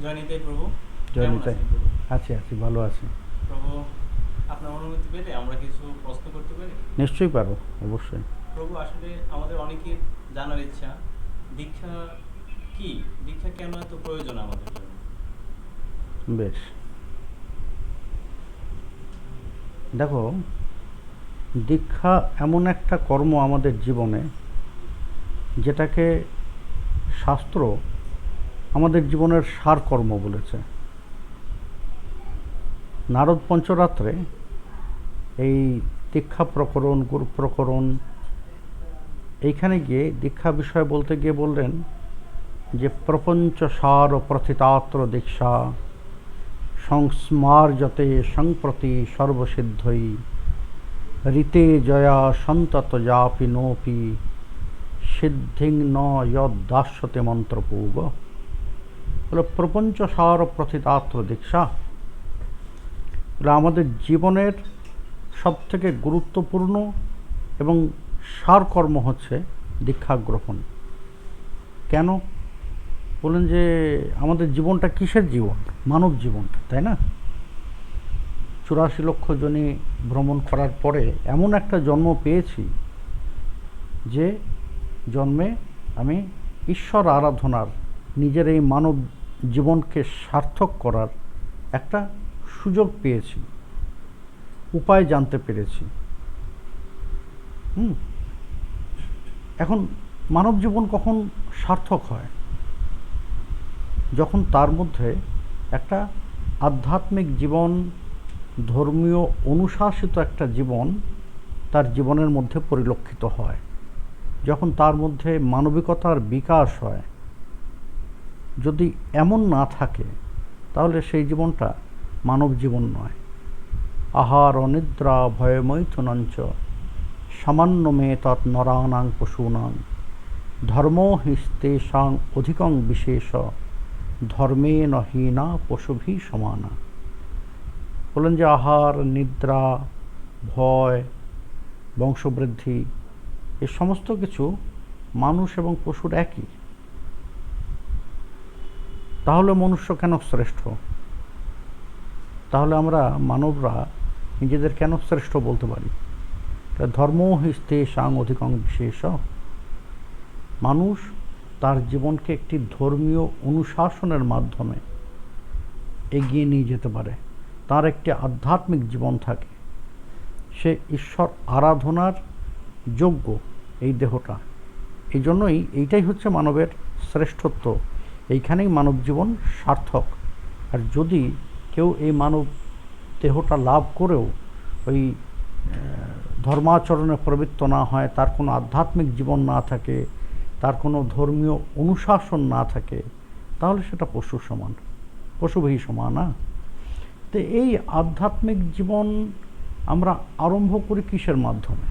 জয় নিতাই প্রভু। জয় কেমন নিতাই। আছেন প্রভু? আছি, ভালো আছি। প্রভু, আপনার অনুমতি পেলে আমরা কিছু প্রশ্ন করতে পারি? নিশ্চয়ই পারো, অবশ্যই। প্রভু, আসলে আমাদের অনেকের জানার ইচ্ছা, দীক্ষা কি? দীক্ষা কেন এত প্রয়োজন আমাদের জন্য? বেশ, দেখো, দীক্ষা এমন একটা কর্ম আমাদের জীবনে, যেটাকে শাস্ত্র আমাদের জীবনের সারকর্ম বলেছে। নারদ পঞ্চরাত্রে এই দীক্ষা প্রকরণ, গুরু প্রকরণ, এইখানে গিয়ে দীক্ষা বিষয় বলতে গিয়ে বললেন যে প্রপঞ্চ সার প্রথিতাত্র দীক্ষা সংস্মার্জতে সংপ্রতি সর্বসিদ্ধই ঋতে জয়া সন্তত যাপি নোপি সিদ্ধিং ন যদাস্যতে মন্ত্রপূগ। বলে প্রপঞ্চ সার প্রথিতাত্র দীক্ষা, বলে আমাদের জীবনের সবথেকে গুরুত্বপূর্ণ এবং সারকর্ম হচ্ছে দীক্ষা গ্রহণ। কেন? বলেন যে আমাদের জীবনটা কিসের জীবন? মানব জীবনটা, তাই না? 84 লক্ষ জনি ভ্রমণ করার পরে এমন একটা জন্ম পেয়েছি যে জন্মে আমি ঈশ্বর আরাধনার, নিজের এই মানব জীবনকে সার্থক করার একটা সুযোগ পেয়েছি, উপায় জানতে পেরেছি। এখন মানব জীবন কখন সার্থক হয়? যখন তার মধ্যে একটা আধ্যাত্মিক জীবন, ধর্মীয় অনুশাসিত একটা জীবন তার জীবনের মধ্যে পরিলক্ষিত হয়, যখন তার মধ্যে মানবিকতার বিকাশ হয়। যদি এমন না থাকে তাহলে সেই জীবনটা মানব জীবন নয়। আহার অনিদ্রা ভয়মৈথুনঞ্চ সামান্য মে তৎ নরানাং পশূনাং ধর্ম হিস্তেষাং অধিকং বিশেষ ধর্মেণ হীনা পশুভি সমানা। বলেন যে আহার, নিদ্রা, ভয়, বংশবৃদ্ধি, এই সমস্ত কিছু মানুষ এবং পশুর একই। তাহলে মনুষ্য কেন শ্রেষ্ঠ? তাহলে আমরা মানবরা নিজেদের কেন শ্রেষ্ঠ বলতে পারি? ধর্ম হিস্তেষাং অধিকং বিশেষ। মানুষ তার জীবনকে একটি ধর্মীয় অনুশাসনের মাধ্যমে এগিয়ে নিয়ে যেতে পারে। তার একটি আধ্যাত্মিক জীবন থাকে, সে ঈশ্বর আরাধনার যোগ্য এই দেহটা। এই জন্যই এইটাই হচ্ছে মানবের শ্রেষ্ঠত্ব, এইখানেই মানব জীবন সার্থক। আর যদি কেউ এই মানব দেহটা লাভ করেও ওই ধর্মাচরণে প্রবৃত্ত না হয়, তার কোনো আধ্যাত্মিক জীবন না থাকে, তার কোনো ধর্মীয় অনুশাসন না থাকে, তাহলে সেটা পশুর সমান, পশুভি সমান না। তো এই আধ্যাত্মিক জীবন আমরা আরম্ভ করি কিসের মাধ্যমে?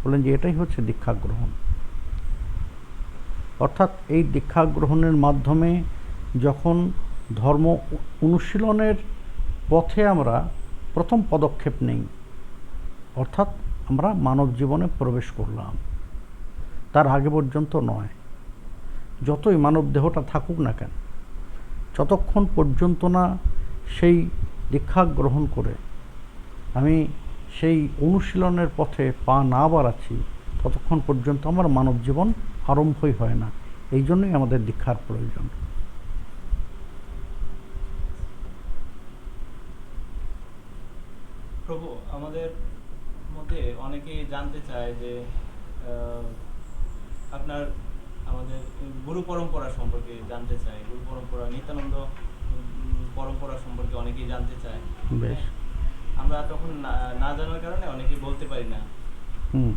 বলেন যে এটাই হচ্ছে দীক্ষা গ্রহণ। অর্থাৎ এই দীক্ষা গ্রহণের মাধ্যমে যখন ধর্ম অনুশীলনের পথে আমরা প্রথম পদক্ষেপ নেই, অর্থাৎ আমরা মানব জীবনে প্রবেশ করলাম, তার আগে পর্যন্ত নয়। যতই মানব দেহটা থাকুক না কেন, যতক্ষণ পর্যন্ত না সেই দীক্ষা গ্রহণ করে আমি সেই অনুশীলনের পথে পা না বাড়াচ্ছি, ততক্ষণ পর্যন্ত আমার মানব জীবন আরম্ভই হয় না। এই জন্যই আমাদের দীক্ষার প্রয়োজন। প্রভু, আমাদের মধ্যে অনেকেই জানতে চায় যে আহ, আপনার আমাদের গুরু পরম্পরা সম্পর্কে জানতে চায়, গুরু পরম্পরা, নিত্যানন্দ পরম্পরা সম্পর্কে অনেকেই জানতে চায়। বেশ। হ্যাঁ, আমরা তখন না না জানার কারণে অনেকেই বলতে পারি না। হুম,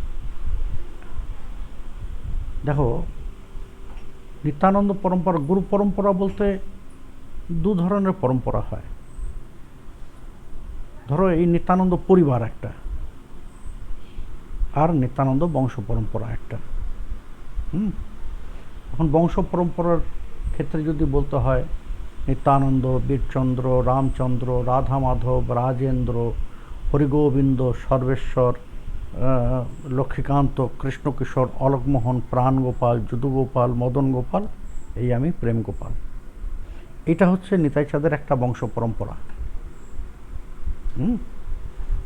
দেখো, নিত্যানন্দ পরম্পরা, গুরু পরম্পরা বলতে দু ধরনের পরম্পরা হয়। ধরো এই নিত্যানন্দ পরিবার একটা, আর নিত্যানন্দ বংশ পরম্পরা একটা। এখন বংশ পরম্পরার ক্ষেত্রে যদি বলতে হয়, নিত্যানন্দ, বীরচন্দ্র, রামচন্দ্র, রাধা মাধব, রাজেন্দ্র, হরিগোবিন্দ, সর্বেশ্বর, লক্ষ্মীকান্ত, কৃষ্ণকিশোর, অলোকমোহন, প্রাণগোপাল, যদুগোপাল, মদন গোপাল, এই আমি প্রেম গোপাল। এটা হচ্ছে নিতাই চাঁদের একটা বংশ পরম্পরা।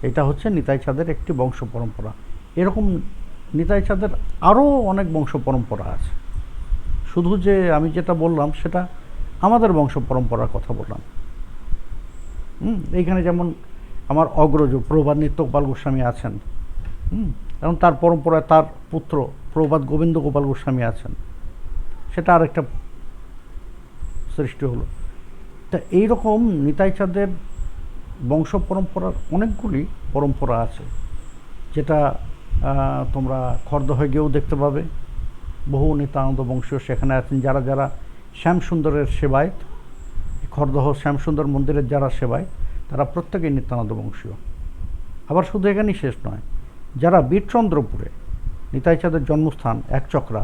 এটা হচ্ছে নিতাই চাঁদের একটি বংশ পরম্পরা। এরকম নিতাই চাঁদের আরও অনেক বংশ পরম্পরা আছে। শুধু যে আমি যেটা বললাম সেটা আমাদের বংশ পরম্পরার কথা বললাম। এইখানে যেমন আমার অগ্রজ প্রভাত নিত্যগোপাল গোস্বামী আছেন, এবং তার পরম্পরায় তার পুত্র প্রভাত গোবিন্দ গোপাল গোস্বামী আছেন, সেটা আরেকটা সৃষ্টি হলো। তা এইরকম নিতাই চাঁদের বংশ পরম্পরার অনেকগুলি পরম্পরা আছে, যেটা তোমরা খড়দহে গিয়েও দেখতে পাবে। বহু নিত্যানন্দ বংশীয় সেখানে আছেন, যারা যারা শ্যামসুন্দরের সেবায়, খড়দহ শ্যামসুন্দর মন্দিরের যারা সেবায়, তারা প্রত্যেকেই নিত্যানন্দ বংশীয়। আবার শুধু এখানেই শেষ নয়, যারা বীরচন্দ্রপুরে, নিতাই চাঁদের জন্মস্থান একচক্রা,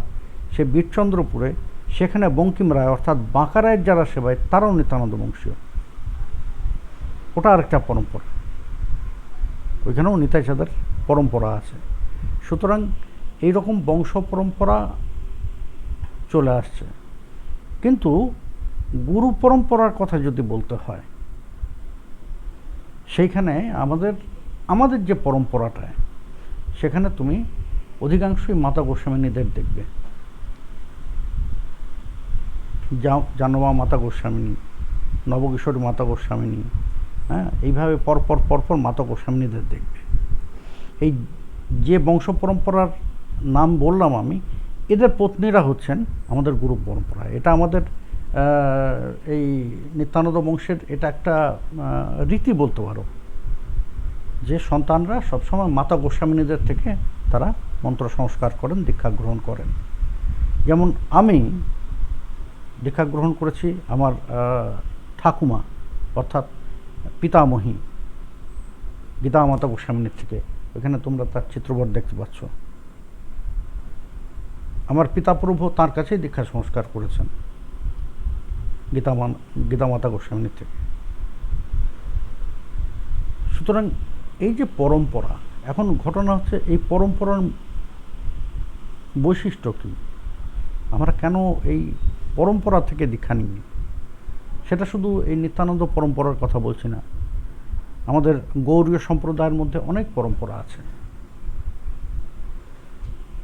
সে বীরচন্দ্রপুরে সেখানে বঙ্কিম রায় অর্থাৎ বাঁকা রায়ের যারা সেবায়, তারাও নিত্যানন্দ বংশীয়। ওটা আরেকটা পরম্পরা, ওইখানেও নিতাই চাঁদের পরম্পরা আছে। সুতরাং এইরকম বংশ পরম্পরা চলে আসছে। কিন্তু গুরু পরম্পরার কথা যদি বলতে হয়, সেইখানে আমাদের যে পরম্পরাটা, সেখানে তুমি অধিকাংশই মাতা গোস্বামিনীদের দেখবে। জানবা মাতা গোস্বামিনী, নবকিশোরী মাতা গোস্বামিনী, এইভাবে পরপর মাতা গোস্বামিনীদের দেখবে। এই যে বংশ পরম্পরার নাম বললাম আমি, এদের পত্নীরা হচ্ছেন আমাদের গুরু পরম্পরা। এটা আমাদের এই নিত্যানন্দ বংশের এটা একটা রীতি বলতে পারো, যে সন্তানরা সবসময় মাতা গোস্বামিনীদের থেকে তারা মন্ত্র সংস্কার করেন, দীক্ষা গ্রহণ করেন। যেমন আমি দীক্ষা গ্রহণ করেছি আমার ঠাকুমা অর্থাৎ পিতামহী গীতা মাতা গোস্বামিনীর থেকে। এখানে তোমরা তার চিত্রপট দেখতে পাচ্ছ। আমার পিতাপ্রভু তার কাছেই দীক্ষা সংস্কার করেছেন গীতা মাতা গোস্বামিনীর থেকে। সুতরাং এই যে পরম্পরা, এখন ঘটনা হচ্ছে এই পরম্পরার বৈশিষ্ট্য কী, আমরা কেন এই পরম্পরা থেকে দীক্ষা নিই। সেটা শুধু এই নিত্যানন্দ পরম্পরার কথা বলছি না, আমাদের গৌড়ীয় সম্প্রদায়ের মধ্যে অনেক পরম্পরা আছে।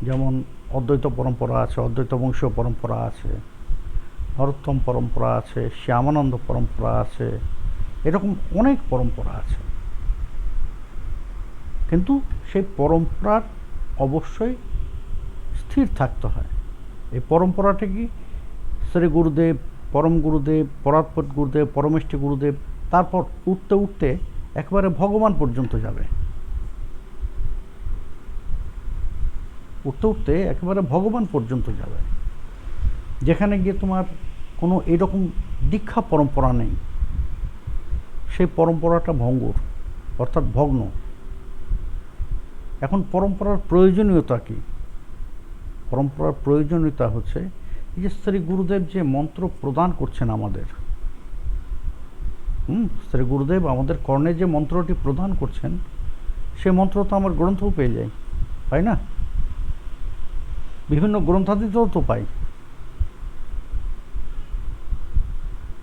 যেমন অদ্বৈত পরম্পরা আছে, অদ্বৈত বংশীয় পরম্পরা আছে, নরোত্তম পরম্পরা আছে, শ্যামানন্দ পরম্পরা আছে, এরকম অনেক পরম্পরা আছে। কিন্তু সেই পরম্পরার অবশ্যই স্থির থাকতে হয়। এই পরম্পরাটা কি শ্রী গুরুদেব, পরম গুরুদেব, পরাৎপর গুরুদেব, পরমেষ্ঠী গুরুদেব, তারপর উঠতে উঠতে একেবারে ভগবান পর্যন্ত যাবে। উঠতে উঠতে একেবারে ভগবান পর্যন্ত যাবে, যেখানে গিয়ে তোমার কোনো এরকম দীক্ষা পরম্পরা নেই, সেই পরম্পরাটা ভঙ্গুর অর্থাৎ ভগ্ন। এখন পরম্পরার প্রয়োজনীয়তা কি? পরম্পরার প্রয়োজনীয়তা হচ্ছে এই যে শ্রী গুরুদেব যে মন্ত্র প্রদান করছেন আমাদের, শ্রী গুরুদেব আমাদের কর্ণে যে মন্ত্রটি প্রদান করছেন, সে মন্ত্র তো আমার গ্রন্থও পেয়ে যাই, পাই না? বিভিন্ন গ্রন্থাদিতেও তো পাই।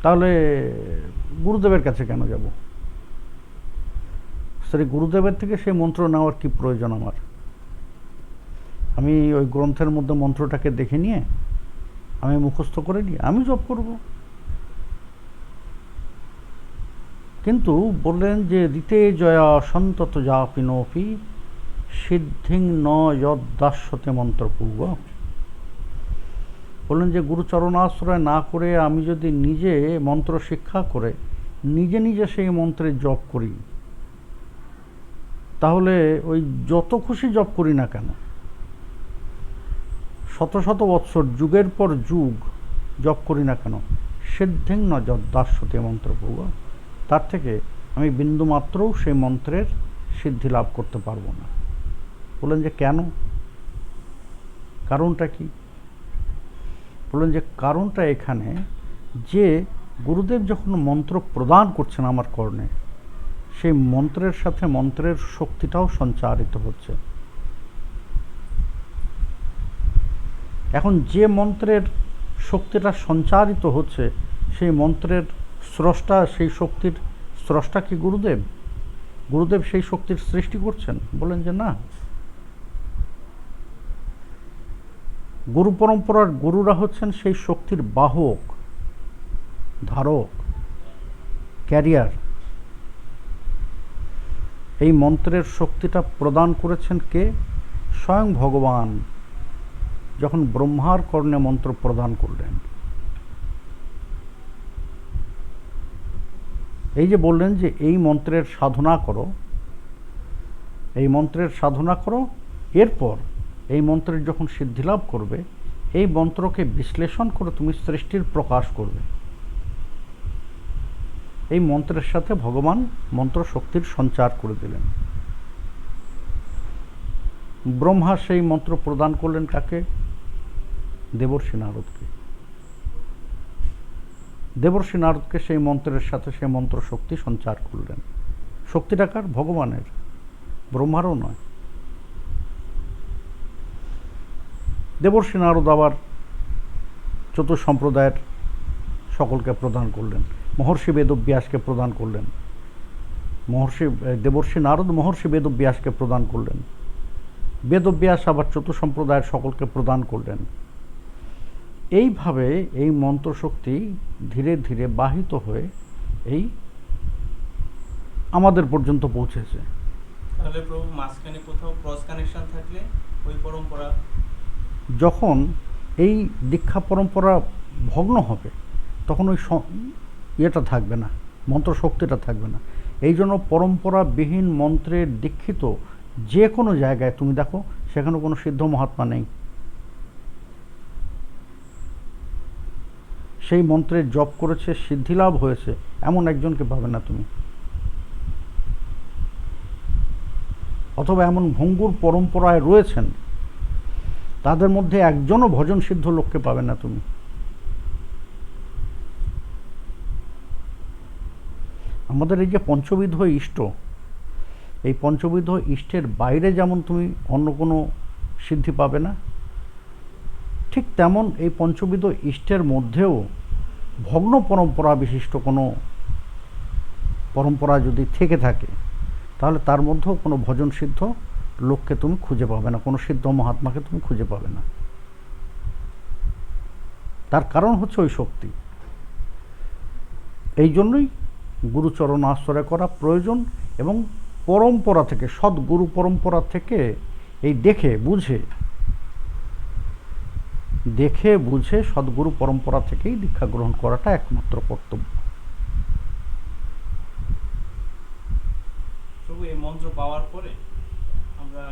তাহলে গুরুদেবের কাছে কেন যাব? শ্রী গুরুদেবের থেকে সেই মন্ত্র নেওয়ার কি প্রয়োজন আমার? আমি ওই গ্রন্থের মধ্যে মন্ত্রটাকে দেখে নিয়ে আমি মুখস্থ করে নিয়ে আমি জপ করব। কিন্তু বললেন যে ঋতে জয়া সন্তত যা পিনোপি সিদ্ধিং ন যদ্দাস্যতে মন্ত্রপূর্ব। বললেন যে গুরুচরণাশ্রয় না করে আমি যদি নিজে মন্ত্র শিক্ষা করে নিজে নিজে সেই মন্ত্রের জপ করি, তাহলে ওই যত খুশি জপ করি না কেন, শত শত বৎসর যুগের পর যুগ জপ করি না কেন, সিদ্ধিং ন যদ্দাস্যতে মন্ত্রপূর্ব, তার থেকে আমি বিন্দুমাত্রও সেই মন্ত্রের সিদ্ধি লাভ করতে পারবো না। বললেন যে কেন? কারণটা কি? বললেন যে কারণটা এখানে যে গুরুদেব যখন মন্ত্র প্রদান করছেন আমার কর্ণে, সেই মন্ত্রের সাথে মন্ত্রের শক্তিটাও সঞ্চারিত হচ্ছে। এখন যে মন্ত্রের শক্তিটা সঞ্চারিত হচ্ছে, সেই মন্ত্রের স্রষ্টা, সেই শক্তির স্রষ্টা কি গুরুদেব? গুরুদেব সেই শক্তির সৃষ্টি করছেন? বলেন যে না, গুরু পরম্পরার গুরুরা হচ্ছেন সেই শক্তির বাহক, ধারক, ক্যারিয়ার। এই মন্ত্রের শক্তিটা প্রদান করেছেন কে? স্বয়ং ভগবান যখন ব্রহ্মার কর্ণে মন্ত্র প্রদান করলেন। এই যে বললেন যে এই মন্ত্রের সাধনা করো, এই মন্ত্রের সাধনা করো, এরপর এই মন্ত্রের যখন সিদ্ধিলাভ করবে, এই মন্ত্রকে বিশ্লেষণ করে তুমি সৃষ্টির প্রকাশ করবে। এই মন্ত্রের সাথে ভগবান মন্ত্র শক্তির সঞ্চার করে দিলেন। ব্রহ্মা সেই মন্ত্র প্রদান করলেন কাকে? দেবর্ষি নারদকে। দেবর্ষি নারদকে সেই মন্ত্রের সাথে সেই মন্ত্র শক্তি সঞ্চার করলেন। শক্তিটা কার? ভগবানের, ব্রহ্মারও নয়। দেবর্ষি নারদ আবার চতুর্সম্প্রদায়ের সকলকে প্রদান করলেন। মহর্ষি বেদব্যাসকে প্রদান করলেন। দেবর্ষি নারদ মহর্ষি বেদব্যাসকে প্রদান করলেন। বেদব্যাস আবার চতুর্সম্প্রদায়ের সকলকে প্রদান করলেন। এইভাবে এই মন্ত্রশক্তি ধীরে ধীরে বাহিত হয়ে এই আমাদের পর্যন্ত পৌঁছেছে। তাহলে প্রভু মাঝখানে কোথাও ক্রস কানেকশন থাকলে ওই পরম্পরা, যখন এই দীক্ষা পরম্পরা ভগ্ন হবে তখন ওই ইয়েটা থাকবে না, মন্ত্রশক্তিটা থাকবে না। এই জন্য পরম্পরাবিহীন মন্ত্রের দীক্ষিত যে কোনো জায়গায় তুমি দেখো, সেখানে কোনো সিদ্ধ মহাত্মা নেই। সেই মন্ত্রের জপ করেছে, সিদ্ধিলাভ হয়েছে, এমন একজনকে পাবে না তুমি। অথবা এমন ভঙ্গুর পরম্পরায় রয়েছেন, তাদের মধ্যে একজনও ভজন সিদ্ধ লোককে পাবে না তুমি। আমাদের এই যে পঞ্চবিধ ইষ্ট, এই পঞ্চবিধ ইষ্টের বাইরে যেমন তুমি অন্য কোনো সিদ্ধি পাবে না, ঠিক তেমন এই পঞ্চবিধ ইষ্টের মধ্যেও ভগ্ন পরম্পরা বিশিষ্ট কোনো পরম্পরা যদি থেকে থাকে, তাহলে তার মধ্যেও কোনো ভজন সিদ্ধ লোককে তুমি খুঁজে পাবে না, কোনো সিদ্ধ মহাত্মাকে তুমি খুঁজে পাবে না। তার কারণ হচ্ছে ওই শক্তি। এই জন্যই গুরুচরণ আশ্রয় করা প্রয়োজন, এবং পরম্পরা থেকে, সদ্গুরু পরম্পরা থেকে এই দেখে বুঝে সদ্গুরু পরম্পরা থেকেই দীক্ষা গ্রহণ করাটা একমাত্র কর্তব্য। প্রভু এই মন্ত্র পাওয়ার পরে আমরা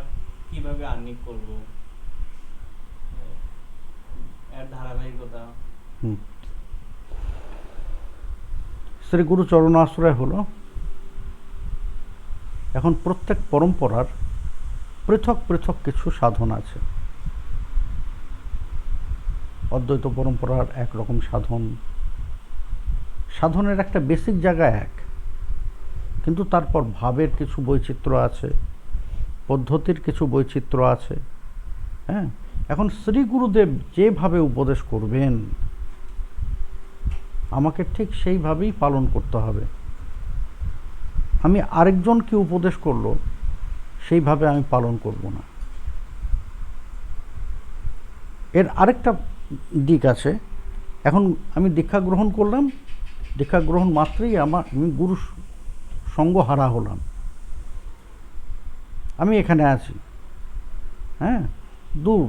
কিভাবে আর্নিং করব, এর ধারাবাহিকতা? শ্রী গুরু চরণাশ্রয় হলো, এখন প্রত্যেক পরম্পরার পৃথক পৃথক কিছু সাধন আছে। অদ্বৈত পরম্পরার একরকম সাধন, সাধনের একটা বেসিক জায়গা এক, কিন্তু তারপর ভাবের কিছু বৈচিত্র্য আছে, পদ্ধতির কিছু বৈচিত্র্য আছে। হ্যাঁ, এখন শ্রী গুরুদেব যেভাবে উপদেশ করবেন, আমাকে ঠিক সেইভাবেই পালন করতে হবে। আমি আরেকজন কি উপদেশ করলো, সেইভাবে আমি পালন করব না। এর আরেকটা দিক আছে। এখন আমি দীক্ষা গ্রহণ করলাম, দীক্ষা গ্রহণ মাত্রই আমি গুরু সঙ্গ হারা হলাম। আমি এখানে আছি, হ্যাঁ, দূর,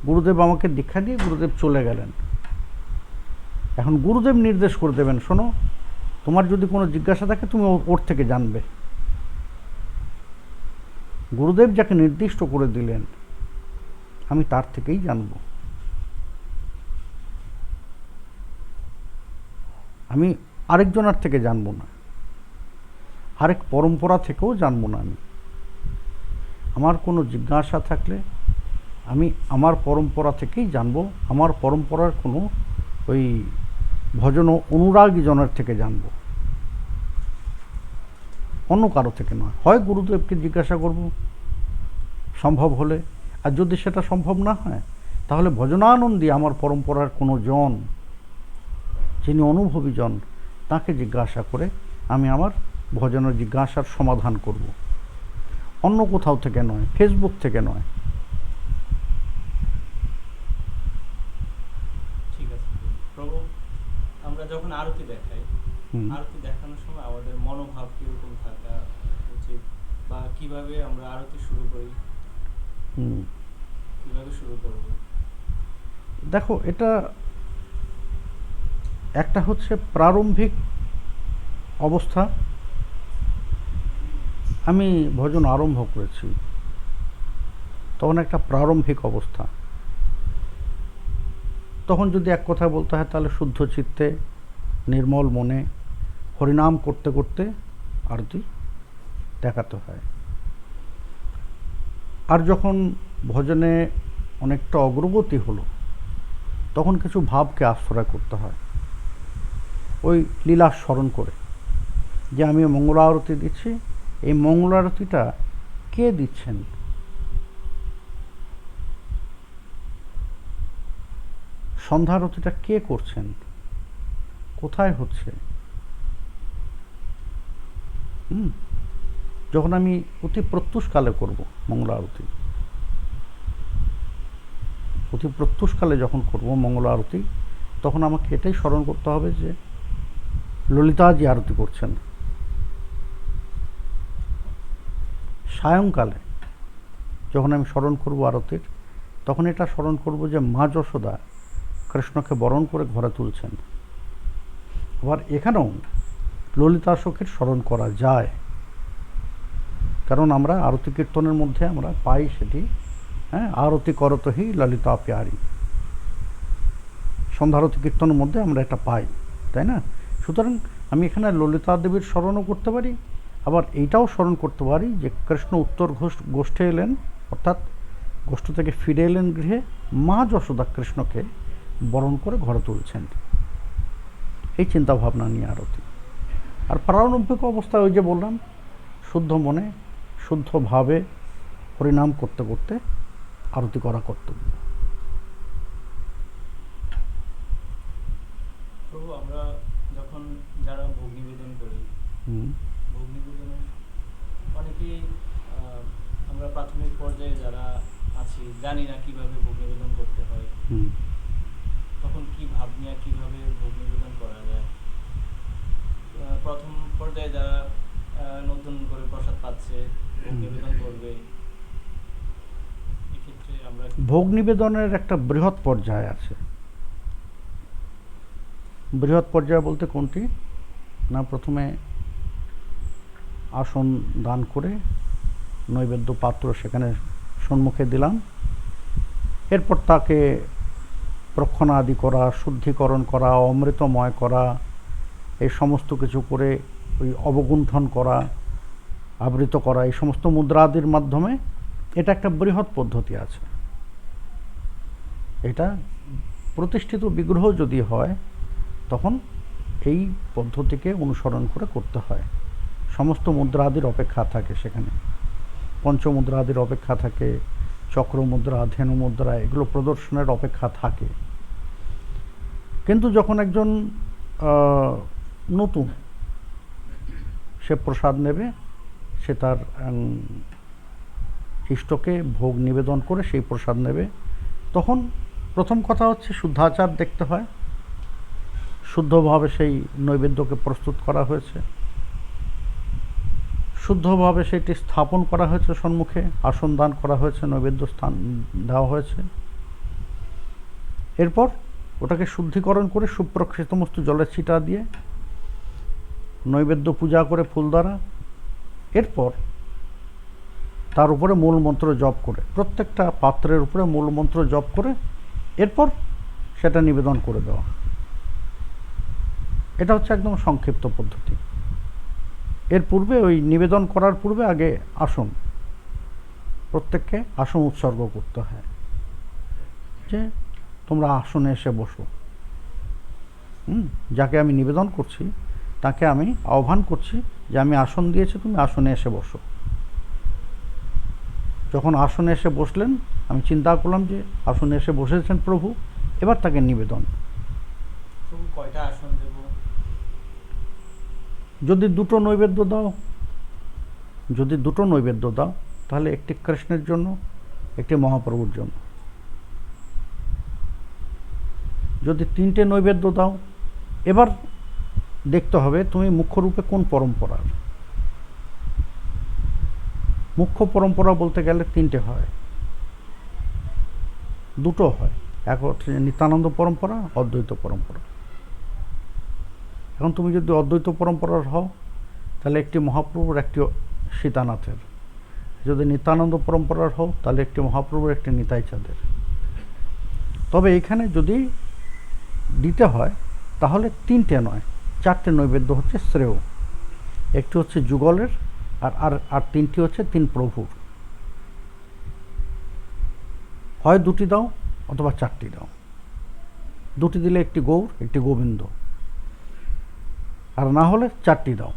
গুরুদেব আমাকে দীক্ষা দিয়ে গুরুদেব চলে গেলেন। এখন গুরুদেব নির্দেশ করে দেবেন, শোনো, তোমার যদি কোনো জিজ্ঞাসা থাকে তুমি ওর থেকে জানবে। গুরুদেব যাকে নির্দিষ্ট করে দিলেন, আমি তার থেকেই জানব। আমি আরেকজনের থেকে জানবো না, আরেক পরম্পরা থেকেও জানবো না। আমার কোনো জিজ্ঞাসা থাকলে আমি আমার পরম্পরা থেকেই জানবো। আমার পরম্পরার কোনো ওই ভজন অনুরাগী জনের থেকে জানবো, অন্য কারো থেকে নয়। হয় গুরুদেবকে জিজ্ঞাসা করব সম্ভব হলে, আর যদি সেটা সম্ভব না হয়, তাহলে ভজনানন্দী আমার পরম্পরার কোনো জন যিনি অনুভবী জন তাকে জিজ্ঞাসা করে আমি আমার ভজনের জিজ্ঞাসার সমাধান করব, অন্য কোথাও থেকে নয়, ফেসবুক থেকে নয়। ঠিক আছে প্রভু, আমরা যখন আরতি দেখাই, হুম। আরতি দেখানোর সময় আমাদের মনোভাব কিরকম থাকা উচিত, বা কিভাবে আমরা আরতি শুরু করি, হুম। কিভাবে শুরু করব? দেখো, এটা একটা হচ্ছে প্রারম্ভিক অবস্থা। আমি ভজন আরম্ভ করেছি, তখন একটা প্রারম্ভিক অবস্থা। তখন যদি এক কথা বলতে হয় তাহলে শুদ্ধ চিত্তে নির্মল মনে হরিনাম করতে করতে আরতি দেখাতে হয়। আর যখন ভজনে অনেকটা অগ্রগতি হলো তখন কিছু ভাবকে আশ্রয় করতে হয়, ওই লীলা স্মরণ করে যে আমি মঙ্গল আরতি দিচ্ছি, এই মঙ্গল আরতিটা কে দিচ্ছেন, সন্ধ্যা আরতিটা কে করছেন, কোথায় হচ্ছে। যখন আমি অতি প্রত্যুষকালে করব মঙ্গল আরতি, অতি প্রত্যুষকালে যখন করব মঙ্গল আরতি, তখন আমাকে এটাই স্মরণ করতে হবে যে ললিতাজি আরতি করছেন। সায়ংকালে যখন আমি স্মরণ করব আরতির, তখন এটা স্মরণ করব যে মা যশোদা কৃষ্ণকে বরণ করে ঘরে তুলছেন। আবার এখানেও ললিতা সখীর স্মরণ করা যায়, কারণ আমরা আরতি কীর্তনের মধ্যে আমরা পাই সেটি, হ্যাঁ, আরতি করতহি ললিতা প্যারি, সন্ধ্যারতি কীর্তনের মধ্যে আমরা এটা পাই, তাই না? সুতরাং আমি এখানে ললিতা দেবীর স্মরণও করতে পারি, আবার এইটাও স্মরণ করতে পারি যে কৃষ্ণ উত্তর গোষ্ঠে এলেন, অর্থাৎ গোষ্ঠ থেকে ফিরে এলেন গৃহে, মা যশোদা কৃষ্ণকে বরণ করে ঘরে তুলছেন। এই চিন্তাভাবনা নিয়ে আরতি। আর প্রারম্ভিক অবস্থায় ওই যে বললাম, শুদ্ধ মনে শুদ্ধভাবে হরিনাম করতে করতে আরতি করা কর্তব্য। প্রভু, আমরা যখন যারা ভোগ নিবেদন করি, ভোগ নিবেদনের অনেকেই আমরা প্রাথমিক পর্যায়ে যারা আছি জানি না কিভাবে ভোগ নিবেদন করতে হয়, তখন কি ভাব নিয়ে কিভাবে ভোগ নিবেদন করা যায়। প্রথম পর্যায়ে যারা নতুন করে প্রসাদ পাচ্ছে, ভোগ নিবেদন করবে, এক্ষেত্রে আমরা ভোগ নিবেদনের একটা বৃহৎ পর্যায় আছে। বৃহৎ পর্যায় বলতে কোনটি না, প্রথমে আসন দান করে নৈবেদ্য পাত্র সেখানে সম্মুখে দিলাম, এরপর তাকে প্রক্ষণাদি করা, শুদ্ধিকরণ করা, অমৃতময় করা, এই সমস্ত কিছু করে ওই অবগুণ্ঠন করা, আবৃত করা, এই সমস্ত মুদ্রাদির মাধ্যমে, এটা একটা বৃহৎ পদ্ধতি আছে। এটা প্রতিষ্ঠিত বিগ্রহ যদি হয় তখন এই পদ্ধতিকে অনুসরণ করে করতে হয়। সমস্ত মুদ্রাদির অপেক্ষা থাকে সেখানে, পঞ্চমুদ্রাদির অপেক্ষা থাকে, চক্র মুদ্রা, ধেনু মুদ্রা, এগুলো প্রদর্শনের অপেক্ষা থাকে। কিন্তু যখন একজন নতুন সে প্রসাদ নেবে, সে তার ইষ্টকে ভোগ নিবেদন করে সেই প্রসাদ নেবে, তখন প্রথম কথা হচ্ছে শুদ্ধাচার দেখতে হয়, শুদ্ধভাবে সেই নৈবেদ্যকে প্রস্তুত করা হয়েছে, শুদ্ধভাবে সেটি স্থাপন করা হয়েছে, সম্মুখে আসন দান করা হয়েছে, নৈবেদ্য স্থান দেওয়া হয়েছে। এরপর ওটাকে শুদ্ধিকরণ করে সুপ্রক্ষিতমস্ত জলের ছিটা দিয়ে নৈবেদ্য পূজা করে ফুল দ্বারা, এরপর তার উপরে মূল মন্ত্র জপ করে, প্রত্যেকটা পাত্রের উপরে মূল মন্ত্র জপ করে এরপর সেটা নিবেদন করে দেওয়া। এটা হচ্ছে একদম সংক্ষিপ্ত পদ্ধতি। এর পূর্বে ওই নিবেদন করার পূর্বে আগে আসন, প্রত্যেককে আসন উৎসর্গ করতে হয়, যে তোমরা আসনে এসে বসো। যাকে আমি নিবেদন করছি তাকে আমি আহ্বান করছি যে আমি আসন দিয়েছি, তুমি আসনে এসে বসো। যখন আসনে এসে বসলেন, আমি চিন্তা করলাম যে আসনে এসে বসেছেন প্রভু, এবার তাকে নিবেদন। প্রভু কয়টা আসন যদি দুটো নৈবেদ্য দাও, তাহলে একটি কৃষ্ণের জন্য, একটি মহাপ্রভুর জন্য। যদি তিনটে নৈবেদ্য দাও, এবার দেখতে হবে তুমি মুখ্য রূপে কোন পরম্পরার। মুখ্য পরম্পরা বলতে গেলে তিনটে হয়, দুটো হয়, এক হচ্ছে নিত্যানন্দ পরম্পরা, অদ্বৈত পরম্পরা। এখন তুমি যদি অদ্বৈত পরম্পরার হও তাহলে একটি মহাপ্রভুর, একটি সীতানাথের। যদি নিত্যানন্দ পরম্পরার হও তাহলে একটি মহাপ্রভুর, একটি নিতাই চাঁদের। তবে এখানে যদি দিতে হয় তাহলে তিনটে নয়, চারটে নৈবেদ্য হচ্ছে শ্রেয়। একটি হচ্ছে যুগলের, আর তিনটি হচ্ছে তিন প্রভুর। হয় দুটি দাও অথবা চারটি দাও। দুটি দিলে একটি গৌর, একটি গোবিন্দ, আর না হলে চারটি দাও,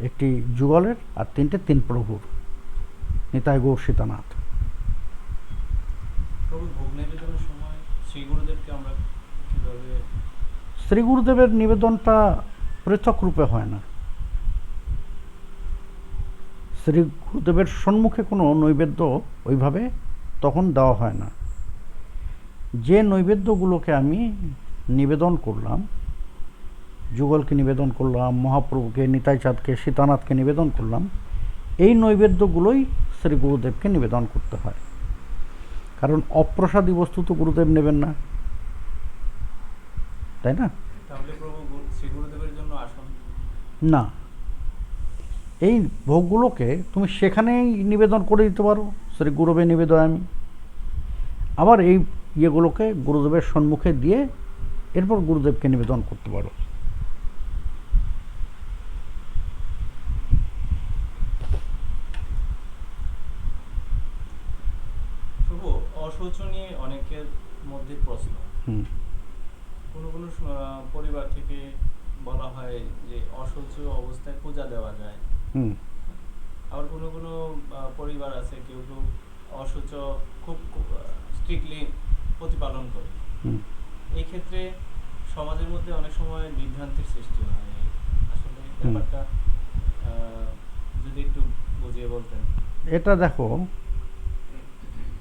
একটি যুগলের আর তিনটে তিন প্রভুর, নিতাই গৌর সীতানাথ। প্রভু ভোগ নিবেদনের সময় শ্রী গুরুদেবকে আমরা কিভাবে? শ্রী গুরুদেবের নিবেদনটা পৃথক রূপে হয় না। শ্রী গুরুদেবের সম্মুখে কোনো নৈবেদ্য ওইভাবে তখন দেওয়া হয় না। যে নৈবেদ্যগুলোকে আমি নিবেদন করলাম, যুগলকে নিবেদন করলাম, মহাপ্রভুকে, নিতাই চাঁদকে, সীতানাথকে নিবেদন করলাম, এই নৈবেদ্যগুলোই শ্রী গুরুদেবকে নিবেদন করতে হয়। কারণ অপ্রসাদী বস্তু তো গুরুদেব নেবেন না, তাই না? তাহলে প্রভু শ্রী গুরুদেবের জন্য আসন? না, এই ভোগগুলোকে তুমি সেখানেই নিবেদন করে দিতে পারো, শ্রী গুরুবে নিবেদয়ামি। আবার এই ইয়েগুলোকে গুরুদেবের সম্মুখে দিয়ে এরপর গুরুদেবকে নিবেদন করতে পারো। প্রভু অশৌচ নিয়ে অনেকের মধ্যে প্রশ্ন। কোনো কোনো পরিবার থেকে বলা হয় যে অশৌচ অবস্থায় পূজা দেওয়া যায়। আবার কোনো কোনো পরিবার আছে কেউ কেউ অশৌচ খুব স্ট্রিক্টলি প্রতিপালন করে। এই ক্ষেত্রে সমাজের মধ্যে অনেক সময় বিভ্রান্তির সৃষ্টি হয়। আসলে ব্যাপারটা যদি একটু বুঝিয়ে বলতেন। এটা দেখো,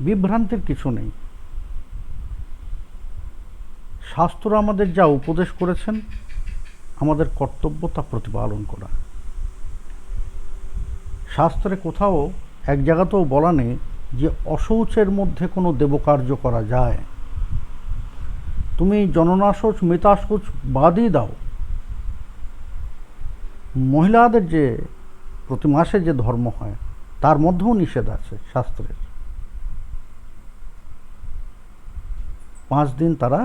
বিভ্রান্তির কিছু নেই। শাস্ত্র আমাদের যা উপদেশ করেছেন, আমাদের কর্তব্য তা প্রতিপালন করা। শাস্ত্রে কোথাও এক জায়গাতেও বলা নেই যে অশৌচের মধ্যে কোনো দেবকার্য করা যায়। তুমি জননাশৌচ, মৃতাশৌচ বাদই দাও, মহিলাদের যে প্রতি মাসে যে ধর্ম হয় তার মধ্যেও নিষেধ আছে শাস্ত্রের। 5 দিন তারা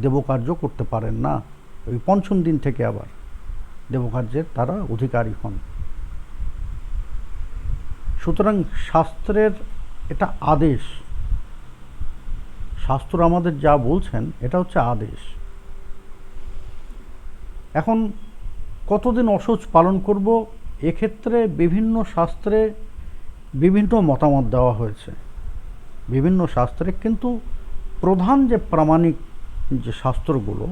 দেবকার্য করতে পারেন না, ওই পঞ্চম দিন থেকে আবার দেবকার্যের তারা অধিকারী হন। সুতরাং শাস্ত্রের এটা আদেশ, শাস্ত্র আমাদের যা বলছেন এটা হচ্ছে আদেশ। এখন কতদিন অশৌচ পালন করব, এক্ষেত্রে বিভিন্ন শাস্ত্রে বিভিন্ন মতামত দেওয়া হয়েছে, বিভিন্ন শাস্ত্রে। কিন্তু প্রধান যে প্রামাণিক যে শাস্ত্রগুলো,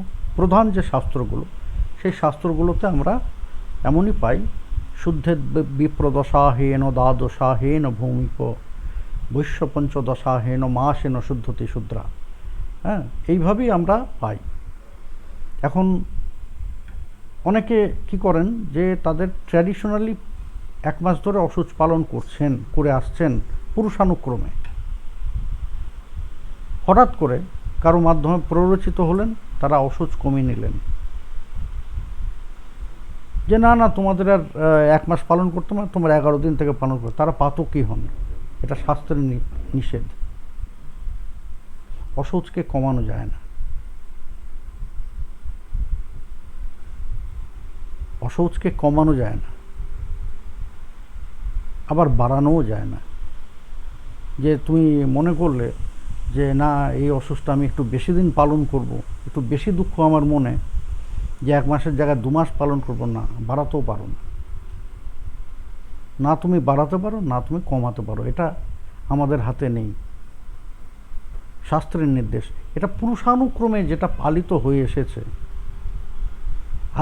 সেই শাস্ত্রগুলোতে আমরা এমনই পাই, শুদ্ধে বিপ্রদশাহেন দ্বাদশাহেন ভৌমিক বৈশ্য পঞ্চদশাহেন মাসেন শুদ্ধতি শুদ্রা। হ্যাঁ, এইভাবেই আমরা পাই। এখন অনেকে কি করেন যে তাদের ট্র্যাডিশনালি 1 মাস ধরে অশৌচ পালন করে আসছেন পুরুষানুক্রমে। হঠাৎ করে কারো মাধ্যমে প্ররোচিত হলেন, তারা অশৌচ কমিয়ে নিলেন, যে না না তোমাদের আর 1 মাস পালন করতে না, তোমরা 11 দিন থেকে পালন করো। তারা পাতকী হন, এটা শাস্ত্রের নিষেধ। অশৌচকে কমানো যায় না, অশৌচকে কমানো যায় না, আবার বাড়ানোও যায় না। যে তুমি মনে করলে যে না এই অসুস্থটা আমি একটু বেশি দিন পালন করব, একটু বেশি দুঃখ আমার মনে, যে 1 মাসের জায়গায় 2 মাস পালন করব, না, বাড়াতেও পারো না। না তুমি বাড়াতে পারো, না তুমি কমাতে পারো। এটা আমাদের হাতে নেই, শাস্ত্রের নির্দেশ। এটা পুরুষানুক্রমে যেটা পালিত হয়ে এসেছে।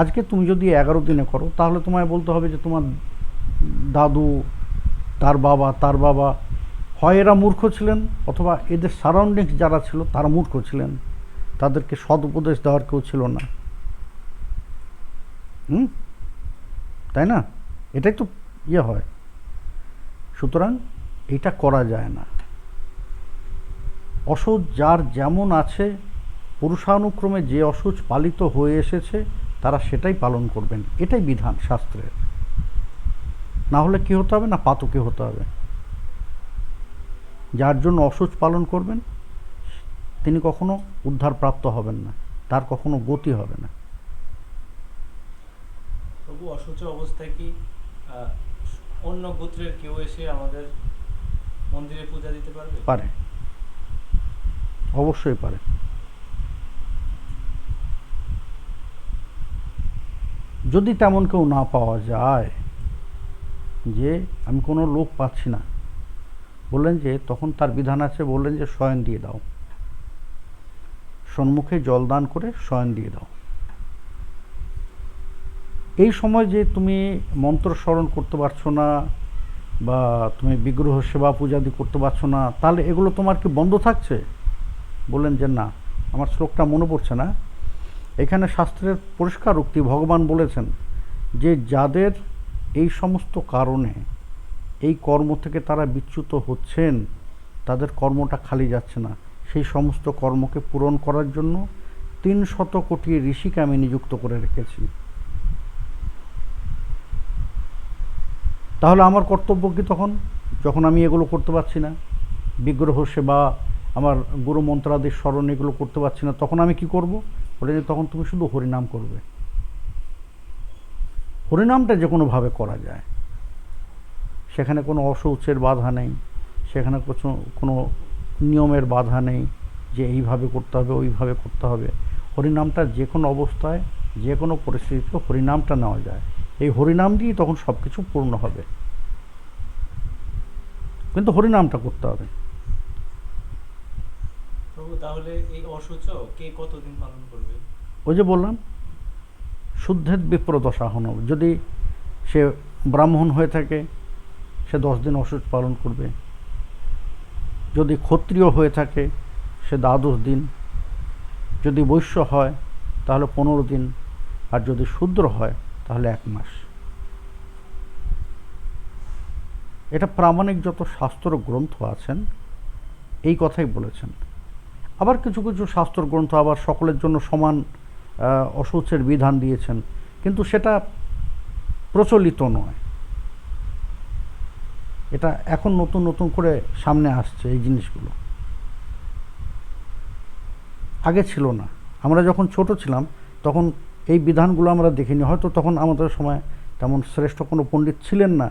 আজকে তুমি যদি 11 দিনে করো তাহলে তোমায় বলতে হবে যে তোমার দাদু, তার বাবা হয় এরা মূর্খ ছিলেন, অথবা এদের সারাউন্ডিংস যারা ছিল তারা মূর্খ ছিলেন, তাদেরকে সদ উপদেশ দেওয়ার কেউ ছিল না। তাই না? এটাই তো ইয়ে হয়। সুতরাং এটা করা যায় না। অসৌচ যার যেমন আছে, পুরুষানুক্রমে যে অসৌচ পালিত হয়ে এসেছে তারা সেটাই পালন করবেন, এটাই বিধান শাস্ত্রের। না হলে কি হতে হবে না, পাতকি হতে হবে। যার জন্য অসৌচ পালন করবেন তিনি কখনো উদ্ধারপ্রাপ্ত হবেন না, তার কখনো গতি হবে না। প্রভু, অসুচ অবস্থায় কি অন্য গোত্রের কেউ এসে আমাদের মন্দিরে পূজা দিতে পারবে? পারে, অবশ্যই পারে। যদি তেমন কেউ না পাওয়া যায়, যে আমি কোনো লোক পাচ্ছি না, বললেন যে তখন তার বিধান আছে, বললেন যে শয়ন দিয়ে দাও, সম্মুখে জলদান করে শয়ন দিয়ে দাও। এই সময় যে তুমি মন্ত্র স্মরণ করতে পারছো না বা তুমি বিগ্রহ সেবা পূজাদি করতে পারছো না, তাহলে এগুলো তোমার কি বন্ধ থাকছে? বললেন যে না, আমার শ্লোকটা মনে পড়ছে না, এখানে শাস্ত্রের পরিষ্কার উক্তি, ভগবান বলেছেন যে যাদের এই সমস্ত কারণে এই কর্ম থেকে তারা বিচ্যুত হচ্ছেন, তাদের কর্মটা খালি যাচ্ছে না, সেই সমস্ত কর্মকে পূরণ করার জন্য 300 কোটি ঋষিকে আমি নিযুক্ত করে রেখেছি। তাহলে আমার কর্তব্য কি তখন, যখন আমি এগুলো করতে পারছি না, বিগ্রহ সেবা, আমার গুরু মন্ত্রাদি স্মরণ এগুলো করতে পারছি না, তখন আমি কি করব? বলে যে তখন তুমি শুধু হরিনাম করবে। হরিনামটা যে কোনোভাবে করা যায়, সেখানে কোনো অশৌচের বাধা নেই, সেখানে কোনো নিয়মের বাধা নেই যে এইভাবে করতে হবে ওইভাবে করতে হবে। হরিনামটা যে কোনো অবস্থায় যে কোনো পরিস্থিতিতে হরিনামটা নেওয়া যায়। এই হরিনাম দিয়েই তখন সব কিছু পূর্ণ হবে, কিন্তু হরিনামটা করতে হবে। প্রভু, তাহলে এই অসুচ কে কতদিন পালন করবে? ওই যে বললাম, শুদ্ধের বিপ্রদশা হন, যদি সে ব্রাহ্মণ হয়ে থাকে সে 10 দিন অসুচ পালন করবে, যদি ক্ষত্রিয় হয়ে থাকে সে 12 দিন, যদি বৈশ্য হয় তাহলে 15 দিন, আর যদি শূদ্র হয় তাহলে 1 মাস। এটা প্রামাণিক যত শাস্ত্র গ্রন্থ আছেন এই কথাই বলেছেন। আবার কিছু কিছু শাস্ত্র গ্রন্থ আবার সকলের জন্য সমান অশৌচের বিধান দিয়েছেন, কিন্তু সেটা প্রচলিত নয়। এটা এখন নতুন নতুন করে সামনে আসছে এই জিনিসগুলো, আগে ছিল না। আমরা যখন ছোট ছিলাম তখন এই বিধানগুলো আমরা দেখিনি, হয়তো তখন আমাদের সময় তেমন শ্রেষ্ঠ কোনো পণ্ডিত ছিলেন না,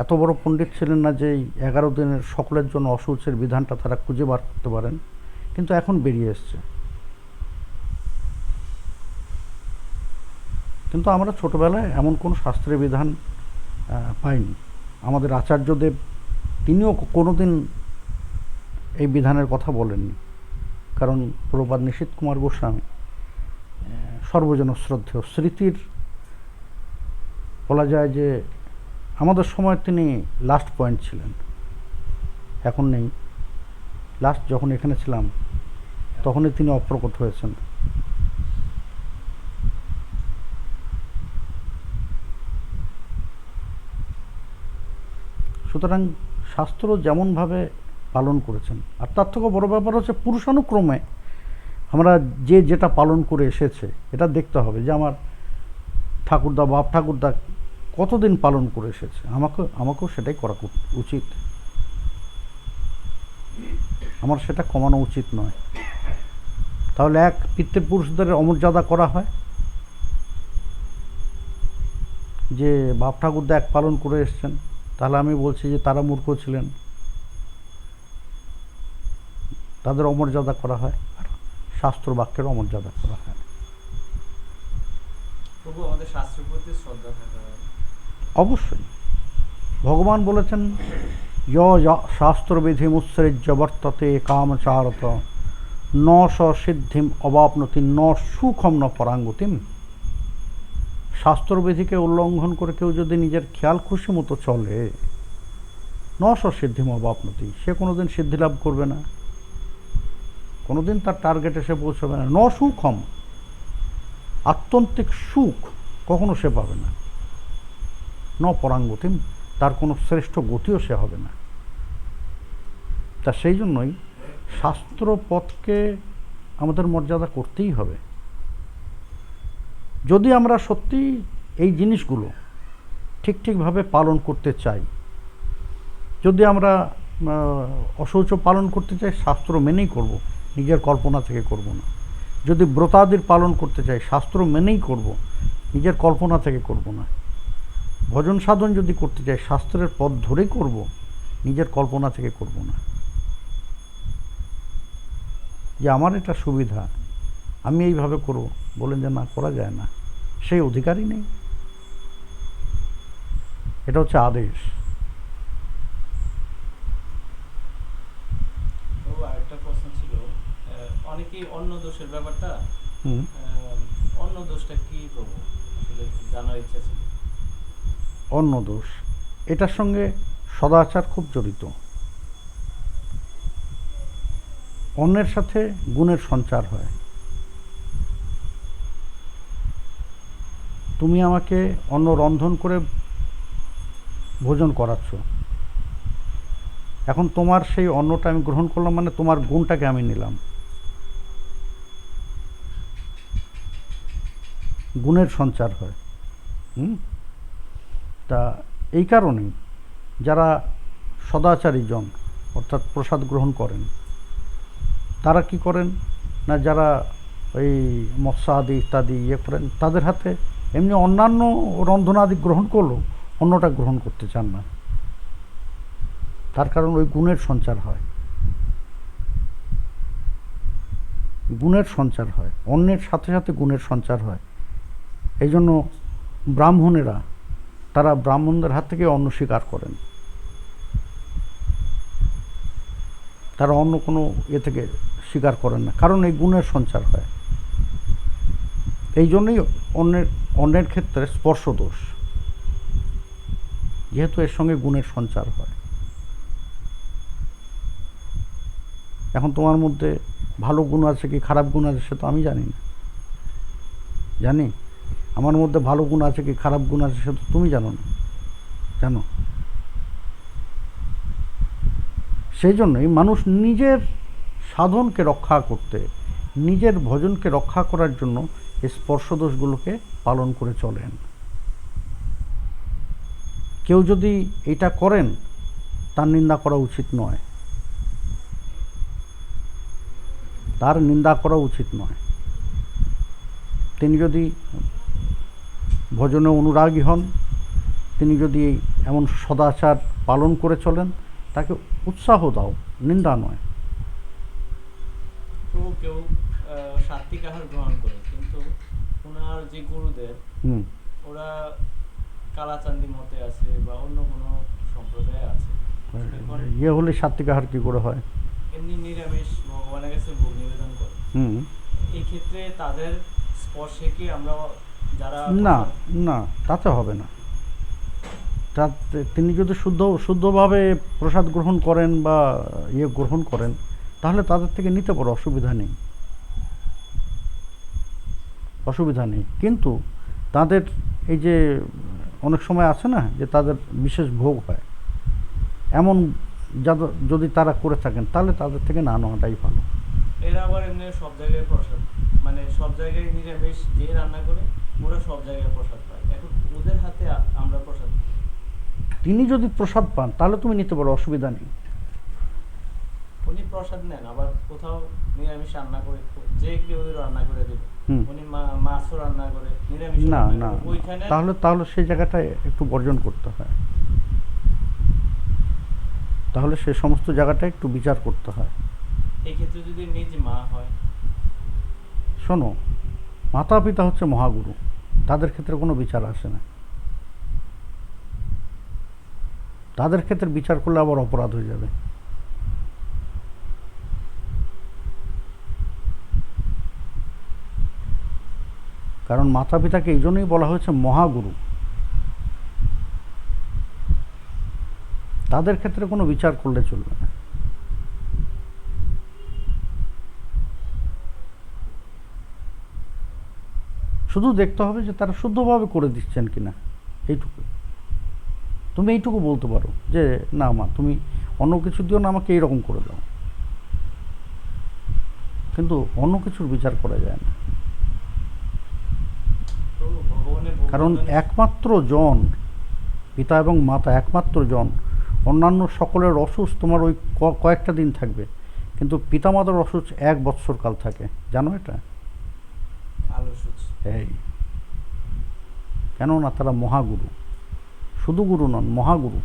এত বড় পণ্ডিত ছিলেন না যে এই 11 দিনের সকলের জন্য অশৌচের বিধানটা তারা খুঁজে বার করতে পারেন, কিন্তু এখন বেরিয়ে এসছে। কিন্তু আমরা ছোটবেলায় এমন কোনো শাস্ত্রের বিধান পাইনি। আমাদের আচার্যদেব তিনিও কোনোদিন এই বিধানের কথা বলেননি, কারণ প্রভুপাদ নিশীথ কুমার গোস্বামী সর্বজন শ্রদ্ধেয় স্মৃতির বলা যায় যে আমাদের সময় তিনি লাস্ট পয়েন্ট ছিলেন, এখন নেই। লাস্ট যখন এখানে ছিলাম তখনই তিনি অপ্রকট হয়েছেন। সুতরাং শাস্ত্র যেমনভাবে পালন করেছেন, আর তার থেকেও বড় ব্যাপার হচ্ছে পুরুষানুক্রমে আমরা যে যেটা পালন করে এসেছে এটা দেখতে হবে যে আমার ঠাকুরদা, বাপ ঠাকুরদা কতদিন পালন করে এসেছে, আমাকেও সেটাই করা উচিত। আমার সেটা কমানো উচিত নয়। তাহলে এক পিতৃপুরুষদের অমর্যাদা করা হয়, যে বাপ ঠাকুরদা এক পালন করে এসছেন, তাহলে আমি বলছি যে তারা মূর্খ ছিলেন, তাদের অমর্যাদা করা হয়, আর শাস্ত্র বাক্যের অমর্যাদা করা হয়। প্রভু, আমাদের শাস্ত্রের প্রতি শ্রদ্ধা থাকা অবশ্যই। ভগবান বলেছেন শাস্ত্রবিধি মুৎসৃজ্য বর্ততে কামচারত ন স সিদ্ধিম অবাপনতি ন সুখম ন পরাঙ্গতিম। শাস্ত্রবিধিকে উল্লঙ্ঘন করে কেউ যদি নিজের খেয়াল খুশি মতো চলে, সিদ্ধিম অবাপনতি, সে কোনোদিন সিদ্ধি লাভ করবে না, কোনোদিন তার টার্গেটে সে পৌঁছবে না। সুখম, আত্যন্তিক সুখ কখনো সে পাবে না। পরাঙ্গতিম, তার কোনো শ্রেষ্ঠ গতিও সে হবে না। তা সেই জন্যই শাস্ত্র পথকে আমাদের মর্যাদা করতেই হবে। যদি আমরা সত্যি এই জিনিসগুলো ঠিকভাবে পালন করতে চাই, যদি আমরা অশৌচ পালন করতে চাই, শাস্ত্র মেনেই করব, নিজের কল্পনা থেকে করব না। যদি ব্রতাদির পালন করতে চাই, শাস্ত্র মেনেই করব, নিজের কল্পনা থেকে করব না। ভজন সাধন যদি করতে চাই, শাস্ত্রের পথ ধরেই করব, নিজের কল্পনা থেকে করব না। যে আমার এটা সুবিধা, আমি এইভাবে করব, বলেন যে না, করা যায় না, সেই অধিকারই নেই। এটা হচ্ছে আদেশ। আরেকটা প্রশ্ন ছিল, অনেকেই অন্য দোষের ব্যাপারটা, অন্য দোষটা কি করবো আসলে জানার ইচ্ছা ছিল। অন্য দোষ, এটার সঙ্গে সদাচার খুব জড়িত। অন্যের সাথে গুণের সঞ্চার হয়। তুমি আমাকে অন্ন রন্ধন করে ভোজন করাচ্ছ, এখন তোমার সেই অন্নটা আমি গ্রহণ করলাম, মানে তোমার গুণটাকে আমি নিলাম, গুণের সঞ্চার হয়। তা এই কারণেই যারা সদাচারী জন, অর্থাৎ প্রসাদ গ্রহণ করেন, তারা কি করেন না, যারা ওই মৎস্যাদি ইত্যাদি করেন, তাদের হাতে এমনি অন্যান্য রন্ধনাদি গ্রহণ করলেও অন্যটা গ্রহণ করতে চান না। তার কারণ ওই গুণের সঞ্চার হয়, গুণের সঞ্চার হয়, অন্যের সাথে সাথে গুণের সঞ্চার হয়। এই জন্য ব্রাহ্মণেরা, তারা ব্রাহ্মণদের হাত থেকে অন্ন স্বীকার করেন, তারা অন্য কোনো থেকে স্বীকার করেন না, কারণ এই গুণের সঞ্চার হয়। এই জন্যই অন্যের ক্ষেত্রে স্পর্শ দোষ, যেহেতু এর সঙ্গে গুণের সঞ্চার হয়। এখন তোমার মধ্যে ভালো গুণ আছে কি খারাপ গুণ আছে সে তো আমি জানি না, জানি আমার মধ্যে ভালো গুণ আছে কি খারাপ গুণ আছে সে তো তুমি জানো না, জানো। সেই জন্যই মানুষ নিজের সাধনকে রক্ষা করতে, নিজের ভজনকে রক্ষা করার জন্য এই স্পর্শদোষগুলোকে পালন করে চলেন। কেউ যদি এটা করেন, তার নিন্দা করা উচিত নয়, তার নিন্দা করা উচিত নয়। তিনি যদি ভজনে অনুরাগী হন, তিনি যদি এমন সদাচার পালন করে চলেন, তাকে উৎসাহ দাও, নিন্দা নয়। তো কেউ সাত্বিক আহার গ্রহণ করে, কিন্তু ওনার যে গুরুদেব, ওরা কালাচান্দি মতে আছে বা অন্য কোনো সম্প্রদায় আছে, ইয়ে হলে সাত্বিক আহার কি করে হয়? এমনি নিরামিষ ভগবানের কাছে ভোগ নিবেদন করে। এই ক্ষেত্রে তাদের স্পর্শে কি আমরা যারা না না, তাতে হবে না। তিনি যদি শুদ্ধভাবে প্রসাদ গ্রহণ করেন বা গ্রহণ করেন, তাহলে তাদের থেকে নিতে পারো, অসুবিধা নেই, অসুবিধা নেই। কিন্তু তাদের এই যে অনেক সময় আছে না, যে তাদের বিশেষ ভোগ হয়, এমন যদি তারা করে থাকেন, তাহলে তাদের থেকে না নেওয়াটাই ভালো। এরা আবার এমনি সব জায়গায় প্রসাদ, মানে সব জায়গায় নিরামিষ যে রান্না করে, ওরা সব জায়গায় প্রসাদ পায়। এখন ওদের হাতে আমরা প্রসাদ, তিনি যদি প্রসাদ পান তাহলে তুমি নিতে পারো, অসুবিধা নেই। উনি প্রসাদ নেন, আবার কোথাও নিরামিষ রান্না করে, যে কেউ রান্না করে দেবে, উনি মাছও রান্না করে, নিরামিষ না না, ওইখানে তাহলে সেই জায়গাটায় একটু বর্জন করতে হয়, তাহলে সে সমস্ত জায়গাটা একটু বিচার করতে হয়। এই ক্ষেত্রে যদি নিজ মা হয়, শোনো, মাতা পিতা হচ্ছে মহাগুরু, তাদের ক্ষেত্রে কোনো বিচার আসে না। তাদের ক্ষেত্রে বিচার করলে আবার অপরাধ হয়ে যাবে। কারণ মাতা পিতাকে এই জন্যই বলা হয়েছে মহাগুরু। তাদের ক্ষেত্রে কোনো বিচার করলে চলবে না। শুধু দেখতে হবে যে তারা শুদ্ধভাবে করে দিচ্ছেন কিনা, এইটুকু। তুমি এইটুকু বলতে পারো যে না মা, তুমি অন্য কিছু দিও না, আমাকে এইরকম করে দাও, কিন্তু অন্য কিছুর বিচার করা যায় না। প্রভু ভগবানের কারণ ভগবানের- একমাত্র জন, পিতা এবং মাতা একমাত্র জন। অন্যান্য সকলের অসুখ তোমার ওই কয়েকটা দিন থাকবে, কিন্তু পিতামাতার অসুখ 1 বৎসর কাল থাকে, জানো এটা? আলো সূচ। এই কেননা তারা মহাগুরু, শুধু গুরু নন, মহাগুরু।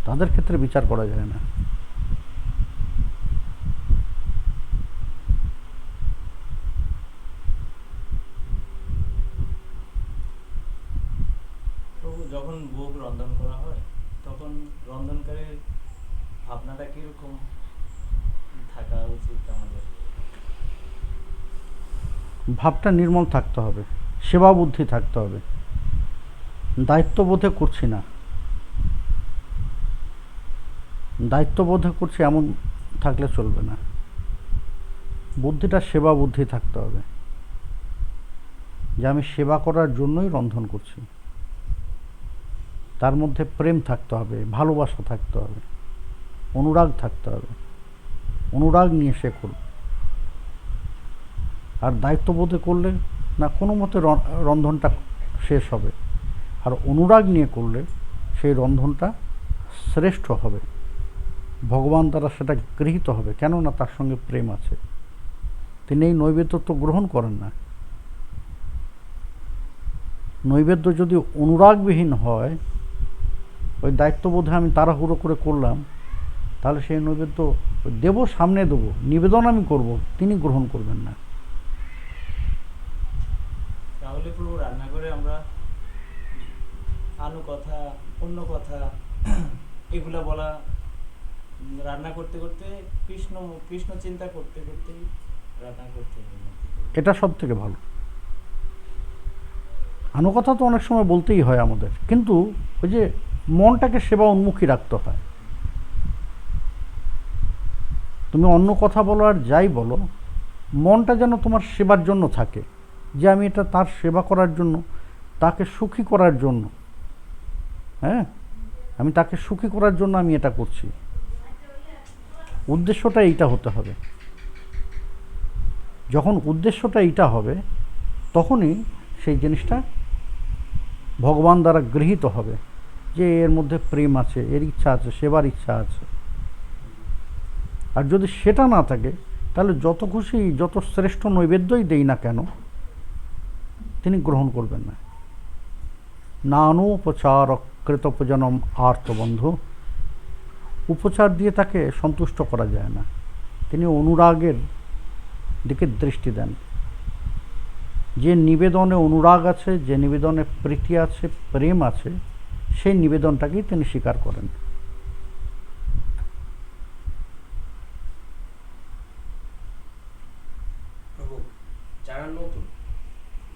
তাদের ক্ষেত্রে বিচার করা যায় না। প্রভু যখন ভোগ রন্ধন করা হয় তখন রন্ধনকারীর ভাবনাটা কিরকম থাকা উচিত আমাদের? ভাবটা নির্মল থাকতে হবে, সেবা বুদ্ধি থাকতে হবে। দায়িত্ববোধে করছি না, দায়িত্ববোধে করছি এমন থাকলে চলবে না। বুদ্ধিটা সেবা বুদ্ধি থাকতে হবে, যে আমি সেবা করার জন্যই রন্ধন করছি। তার মধ্যে প্রেম থাকতে হবে, ভালোবাসা থাকতে হবে, অনুরাগ থাকতে হবে। অনুরাগ নিয়ে সে করবে। আর দায়িত্ববোধে করলে না কোনো মতে রন্ধনটা শেষ হবে, আর অনুরাগ নিয়ে করলে সেই রন্ধনটা শ্রেষ্ঠ হবে, ভগবান দ্বারা সেটা গৃহীত হবে, কেননা তার সঙ্গে প্রেম আছে। তিনি এই নৈবেদ্য তো গ্রহণ করেন না। নৈবেদ্য যদি অনুরাগবিহীন হয়, ওই দায়িত্ববোধে আমি তাড়াহুড়ো করে করলাম, তাহলে সেই নৈবেদ্য দেব, সামনে দেবো, নিবেদন আমি করব, তিনি গ্রহণ করবেন না। তাহলে প্রভু রান্না করে আমরা আনু কথা, অন্য কথা এগুলা বলা, রান্না করতে করতে কৃষ্ণ কৃষ্ণ চিন্তা করতে করতে রান্না করতে হবে। এটা সব থেকে ভালো। আনুকথা তো অনেক সময় বলতেই হয় আমাদের, কিন্তু ওই যে মনটাকে সেবা উন্মুখী রাখতে হয়। তুমি অন্য কথা বলো আর যাই বলো, মনটা যেন তোমার সেবার জন্য থাকে, যে আমি এটা তার সেবা করার জন্য, তাকে সুখী করার জন্য, হ্যাঁ, আমি তাকে সুখী করার জন্য আমি এটা করছি। উদ্দেশ্যটা এইটা হতে হবে। যখন উদ্দেশ্যটা এইটা হবে, তখনই সেই জিনিসটা ভগবান দ্বারা গৃহীত হবে, যে এর মধ্যে প্রেম আছে, এর ইচ্ছা আছে, সেবার ইচ্ছা আছে। আর যদি সেটা না থাকে, তাহলে যত খুশি, যত শ্রেষ্ঠ নৈবেদ্যই দেই না কেন, তিনি গ্রহণ করবেন না। নানুপচার কৃতপজনম আর্তবন্ধু। উপচার দিয়ে তাকে সন্তুষ্ট করা যায় না, তিনি অনুরাগের দিকে দৃষ্টি দেন। যে নিবেদনে অনুরাগ আছে, যে নিবেদনে প্রীতি আছে, প্রেম আছে, সেই নিবেদনটাকেই তিনি স্বীকার করেন। প্রভু, যারা নতুন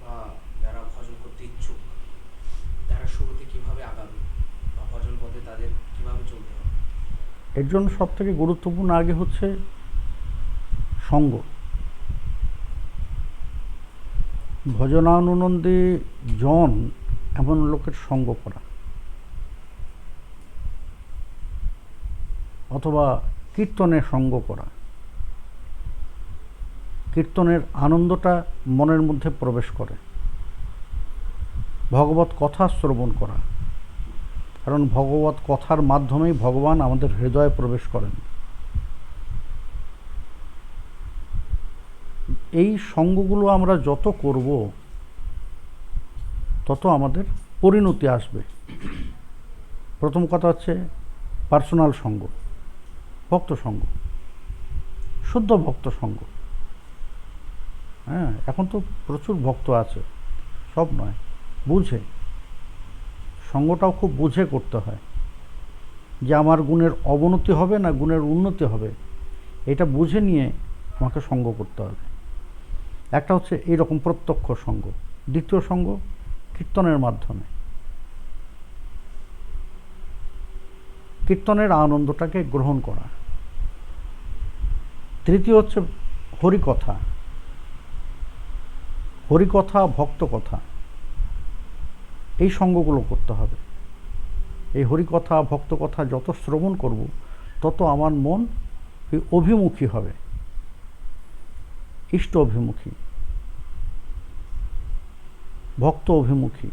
বা যারা ভজন করতে ইচ্ছুক, তারা শুরুতে কিভাবে আগাবে বা ভজন পথে তাদের কিভাবে চলতে হবে? এর জন্য সব থেকে গুরুত্বপূর্ণ আগে হচ্ছে সঙ্গ। ভজনানুনন্দী জন এমন লোকের সঙ্গ করা, অথবা কীর্তনের সঙ্গ করা। কীর্তনের আনন্দটা মনের মধ্যে প্রবেশ করে। ভগবত কথা শ্রবণ করা, কারণ ভগবত কথার মাধ্যমেই ভগবান আমাদের হৃদয়ে প্রবেশ করেন। এই সঙ্গগুলো আমরা যত করব, তত আমাদের পরিণতি আসবে। প্রথম কথা হচ্ছে পার্সোনাল সঙ্গ, ভক্ত সঙ্গ, শুদ্ধ ভক্ত সঙ্গ। হ্যাঁ, এখন তো প্রচুর ভক্ত আছে, সব নয়, বুঝে। সঙ্গটাও খুব বুঝে করতে হয়, যে আমার গুণের অবনতি হবে না গুণের উন্নতি হবে, এটা বুঝে নিয়ে আমাকে সঙ্গ করতে হবে। একটা হচ্ছে এইরকম প্রত্যক্ষ সঙ্গ, দ্বিতীয় সঙ্গ কীর্তনের মাধ্যমে, কীর্তনের আনন্দটাকে গ্রহণ করা, তৃতীয় হচ্ছে হরিকথা, হরিকথা ভক্ত কথা, এই সঙ্গগুলো করতে হবে। এই হরিকথা ভক্ত কথা যত শ্রবণ করব তত আমার মন অভিমুখী হবে, ইষ্ট অভিমুখী, ভক্ত অভিমুখী।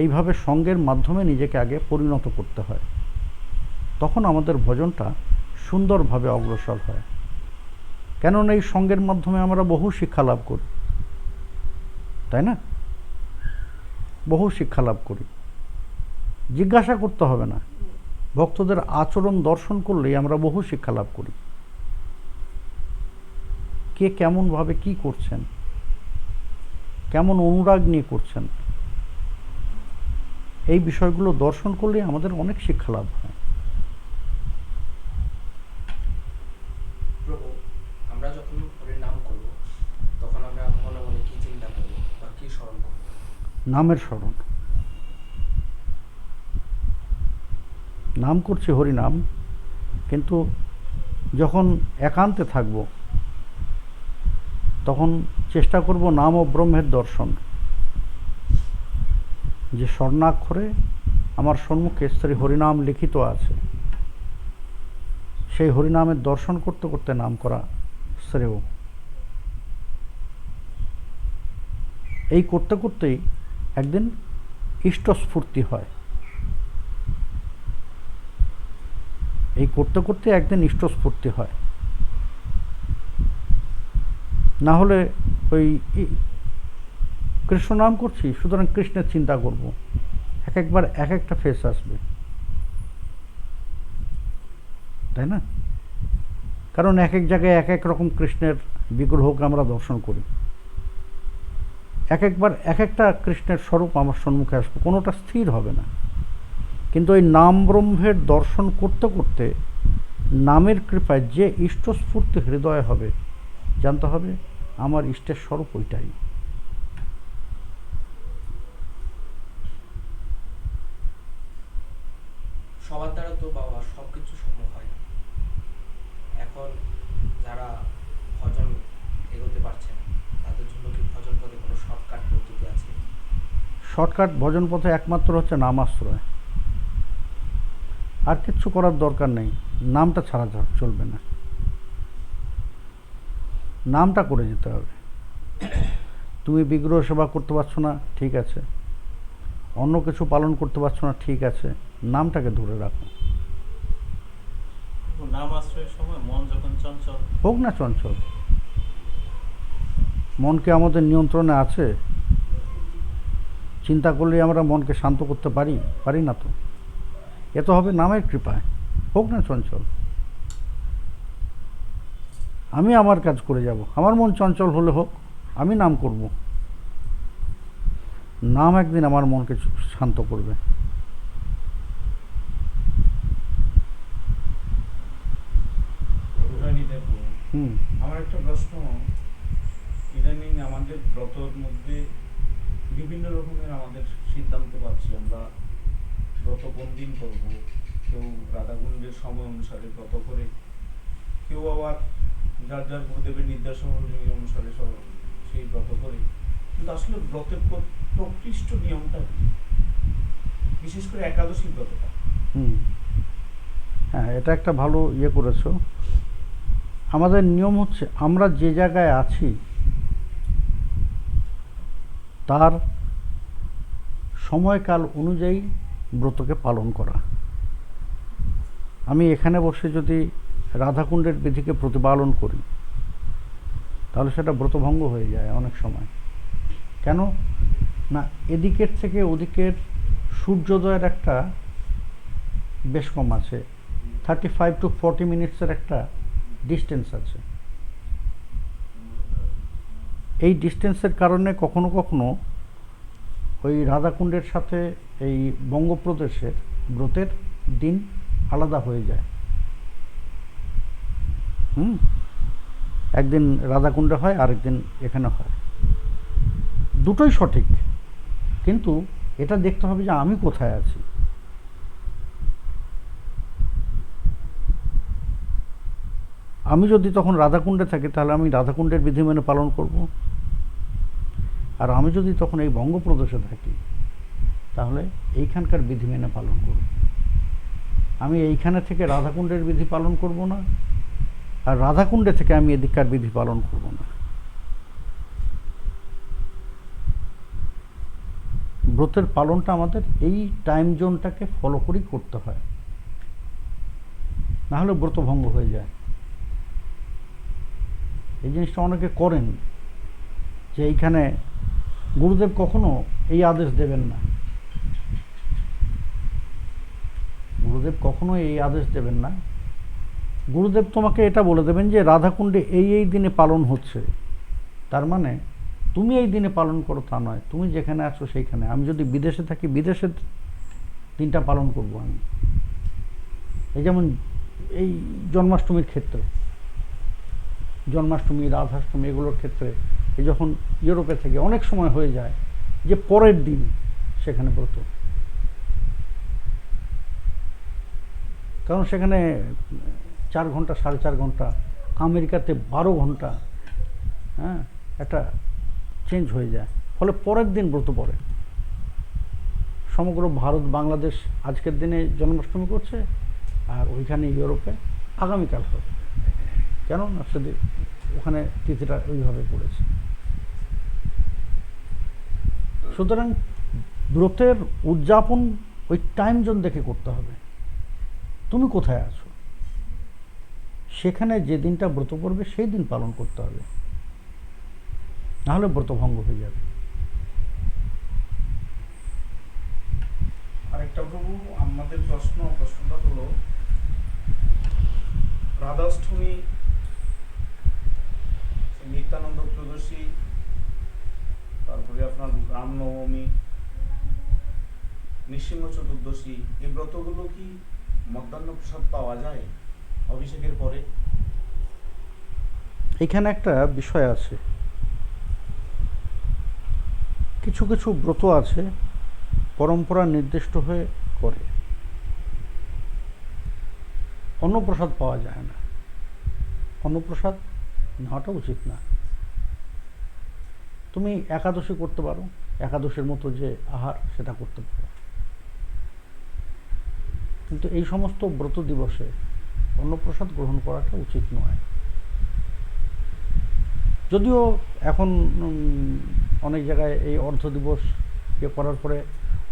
এইভাবে সঙ্গের মাধ্যমে নিজেকে আগে পরিণত করতে হয়, তখন আমাদের ভজনটা সুন্দরভাবে অগ্রসর হয়। কেননা এই সঙ্গের মাধ্যমে আমরা বহু শিক্ষা লাভ করি, তাই না? বহু শিক্ষা লাভ করি, জিজ্ঞাসা করতে হবে না, ভক্তদের আচরণ দর্শন করলেই আমরা বহু শিক্ষা লাভ করি। কে কেমনভাবে কি করছেন, কেমন অনুরাগ নিয়ে করছেন, এই বিষয়গুলো দর্শন করলেই আমাদের অনেক শিক্ষা লাভ হয়। প্রভু, আমরা যখন হরির নাম করব তখন আমরা মনে মনে কি চিন্তা করব বা কি স্মরণ করব? নামের স্মরণ। নাম করছি হরি নাম, কিন্তু যখন একান্তে থাকব তখন চেষ্টা করব নাম ও ব্রহ্মের দর্শন। যে স্বর্ণাক্ষরে আমার সম্মুখে শ্রী হরিনাম লিখিত আছে, সেই হরিনামের দর্শন করতে করতে নাম করা শ্রেয়। এই করতে করতেই একদিন ইষ্টস্ফূর্তি হয়, এই করতে করতে একদিন ইষ্টস্ফূর্তি হয়। না হলে ওই কৃষ্ণ নাম করছি সুতরাং কৃষ্ণের চিন্তা করব, এক একবার এক একটা ফেস আসবে, তাই না? কারণ এক এক জায়গায় এক এক রকম কৃষ্ণের বিগ্রহকে আমরা দর্শন করি, এক একবার এক একটা কৃষ্ণের স্বরূপ আমার সম্মুখে আসবে, কোনোটা স্থির হবে না। কিন্তু এই নাম ব্রহ্মের দর্শন করতে করতে নামের কৃপায় যে ইষ্টস্ফূর্তি হৃদয় হবে, জানতে হবে আমার ইষ্টের স্বরূপ ওইটাই। সবার দ্বারা তো বাবা সবকিছু সম্ভব হয় না। এখন যারা ভজন এগোতে পারছে না তাদের জন্য কি ভজন পথে কোনো শর্টকাট পদ্ধতি আছে? শর্টকাট ভজন পথে একমাত্র হচ্ছে নামাশ্রয়, আর কিচ্ছু করার দরকার নেই। নামটা ছাড়া চলবে না, নামটা করে যেতে হবে। তুমি বিগ্রহ সেবা করতে পারছো না, ঠিক আছে, অন্য কিছু পালন করতে পারছো না, ঠিক আছে, নামটাকে ধরে রাখো। নাম আশ্রয়ের সময় মন যখন চঞ্চল হোক না চঞ্চল, মনকে আমাদের নিয়ন্ত্রণে আছে? চিন্তা করলেই আমরা মনকে শান্ত করতে পারি? পারি না তো। এ তো হবে নামের কৃপায়। হোক না চঞ্চল, আমি আমার কাজ করে যাব, আমার মন চঞ্চল হলে হোক, আমি নাম করব। নাম একদিন আমার মনকে শান্ত করবে। হুম, আমার একটা প্রশ্ন, ইদানিং আমাদের ব্রতর মধ্যে বিভিন্ন রকমের আমাদের সিদ্ধান্ত পাচ্ছি আমরা, ব্রত কোন দিন করব, কেউ রাধাকুণ্ডের সময় অনুসারে ব্রত করে, কেউ আবার যার যার গুরুদেবের নির্দেশনা অনুসারে সেই ব্রত করে। কিন্তু আসলে ব্রতের প্রকৃষ্ট নিয়মটা কি, বিশেষ করে একাদশী ব্রতটা? হুম, হ্যাঁ, এটা একটা ভালো ইয়ে করেছো। আমাদের নিয়ম হচ্ছে আমরা যে জায়গায় আছি তার সময়কাল অনুযায়ী ব্রতকে পালন করা। আমি এখানে বসে যদি রাধাকুণ্ডের বিধিকে প্রতিপালন করি তাহলে সেটা ব্রতভঙ্গ হয়ে যায় অনেক সময়। কেন না, এদিকের থেকে ওদিকের সূর্যোদয়ের একটা বেশ কম আছে, 35 to 40 মিনিটসের একটা ডিস্টেন্স আছে। এই ডিস্টেন্সের কারণে কখনো কখনো ওই রাধাকুণ্ডের সাথে এই বঙ্গপ্রদেশের ব্রতের দিন আলাদা হয়ে যায়। একদিন রাধাকুণ্ডে হয়, আরেকদিন এখানে হয়। দুটোই সঠিক, কিন্তু এটা দেখতে হবে যে আমি কোথায় আছি। আমি যদি তখন রাধাকুণ্ডে থাকি তাহলে আমি রাধাকুণ্ডের বিধি মেনে পালন করব, আর আমি যদি তখন এই বঙ্গপ্রদেশে থাকি তাহলে এইখানকার বিধি মেনে পালন করব। আমি এইখানে থেকে রাধাকুণ্ডের বিধি পালন করব না, আর রাধাকুণ্ডে থেকে আমি এদিককার বিধি পালন করব না। ব্রতের পালনটা আমাদের এই টাইম জোনটাকে ফলো করেই করতে হয়, না হলে ব্রত ভঙ্গ হয়ে যায়। এই জিনিসটা অনেকে করেন যে এইখানে গুরুদেব কখনো এই আদেশ দেবেন না, গুরুদেব কখনো এই আদেশ দেবেন না। গুরুদেব তোমাকে এটা বলে দেবেন যে রাধাকুণ্ডে এই দিনে পালন হচ্ছে, তার মানে তুমি এই দিনে পালন করো তা নয়, তুমি যেখানে আছো সেইখানে। আমি যদি বিদেশে থাকি বিদেশের দিনটা পালন করব আমি। এই যেমন এই জন্মাষ্টমীর ক্ষেত্রে, জন্মাষ্টমী, রাধাষ্টমী এগুলোর ক্ষেত্রে এই যখন ইউরোপে থেকে অনেক সময় হয়ে যায় যে পরের দিন সেখানে ব্রত, কারণ সেখানে 4 ঘন্টা 4.5 ঘন্টা, আমেরিকাতে 12 ঘন্টা, হ্যাঁ, একটা চেঞ্জ হয়ে যায়, ফলে পরের দিন ব্রত পড়ে। সমগ্র ভারত বাংলাদেশ আজকের দিনে জন্মাষ্টমী করছে, আর ওইখানে ইউরোপে আগামীকাল হবে, কেন না সেদিন ওখানে তিথিটা ওইভাবে পড়েছে। সুতরাং ব্রতের উদযাপন ওই টাইম জোন দেখে করতে হবে। তুমি কোথায় আছো সেখানে যে দিনটা ব্রত পড়বে সেই দিন পালন করতে হবে, নাহলে ব্রত ভঙ্গ হয়ে যাবে। আরেকটা প্রভু আমাদের প্রশ্নটা হলো, রাধাষ্টমী, নিত্যানন্দ ত্রয়োদশী, তারপরে আপনার রামনবমী, নৃসিংহ চতুর্দশী, এই ব্রতগুলো কি মধ্যাহ্ন প্রসাদ পাওয়া যায় অভিষেকের পরে? এখানে একটা বিষয় আছে, কিছু কিছু ব্রত আছে পরম্পরা নির্দিষ্ট হয়ে করে, অন্নপ্রসাদ পাওয়া যায় না, অন্নপ্রসাদ নেওয়াটা উচিত না। তুমি একাদশী করতে পারো, একাদশীর মতো যে আহার সেটা করতে পারো, কিন্তু এই সমস্ত ব্রত দিবসে অন্নপ্রসাদ গ্রহণ করাটা উচিত নয়। যদিও এখন অনেক জায়গায় এই অর্ধ দিবস ইয়ে করার পরে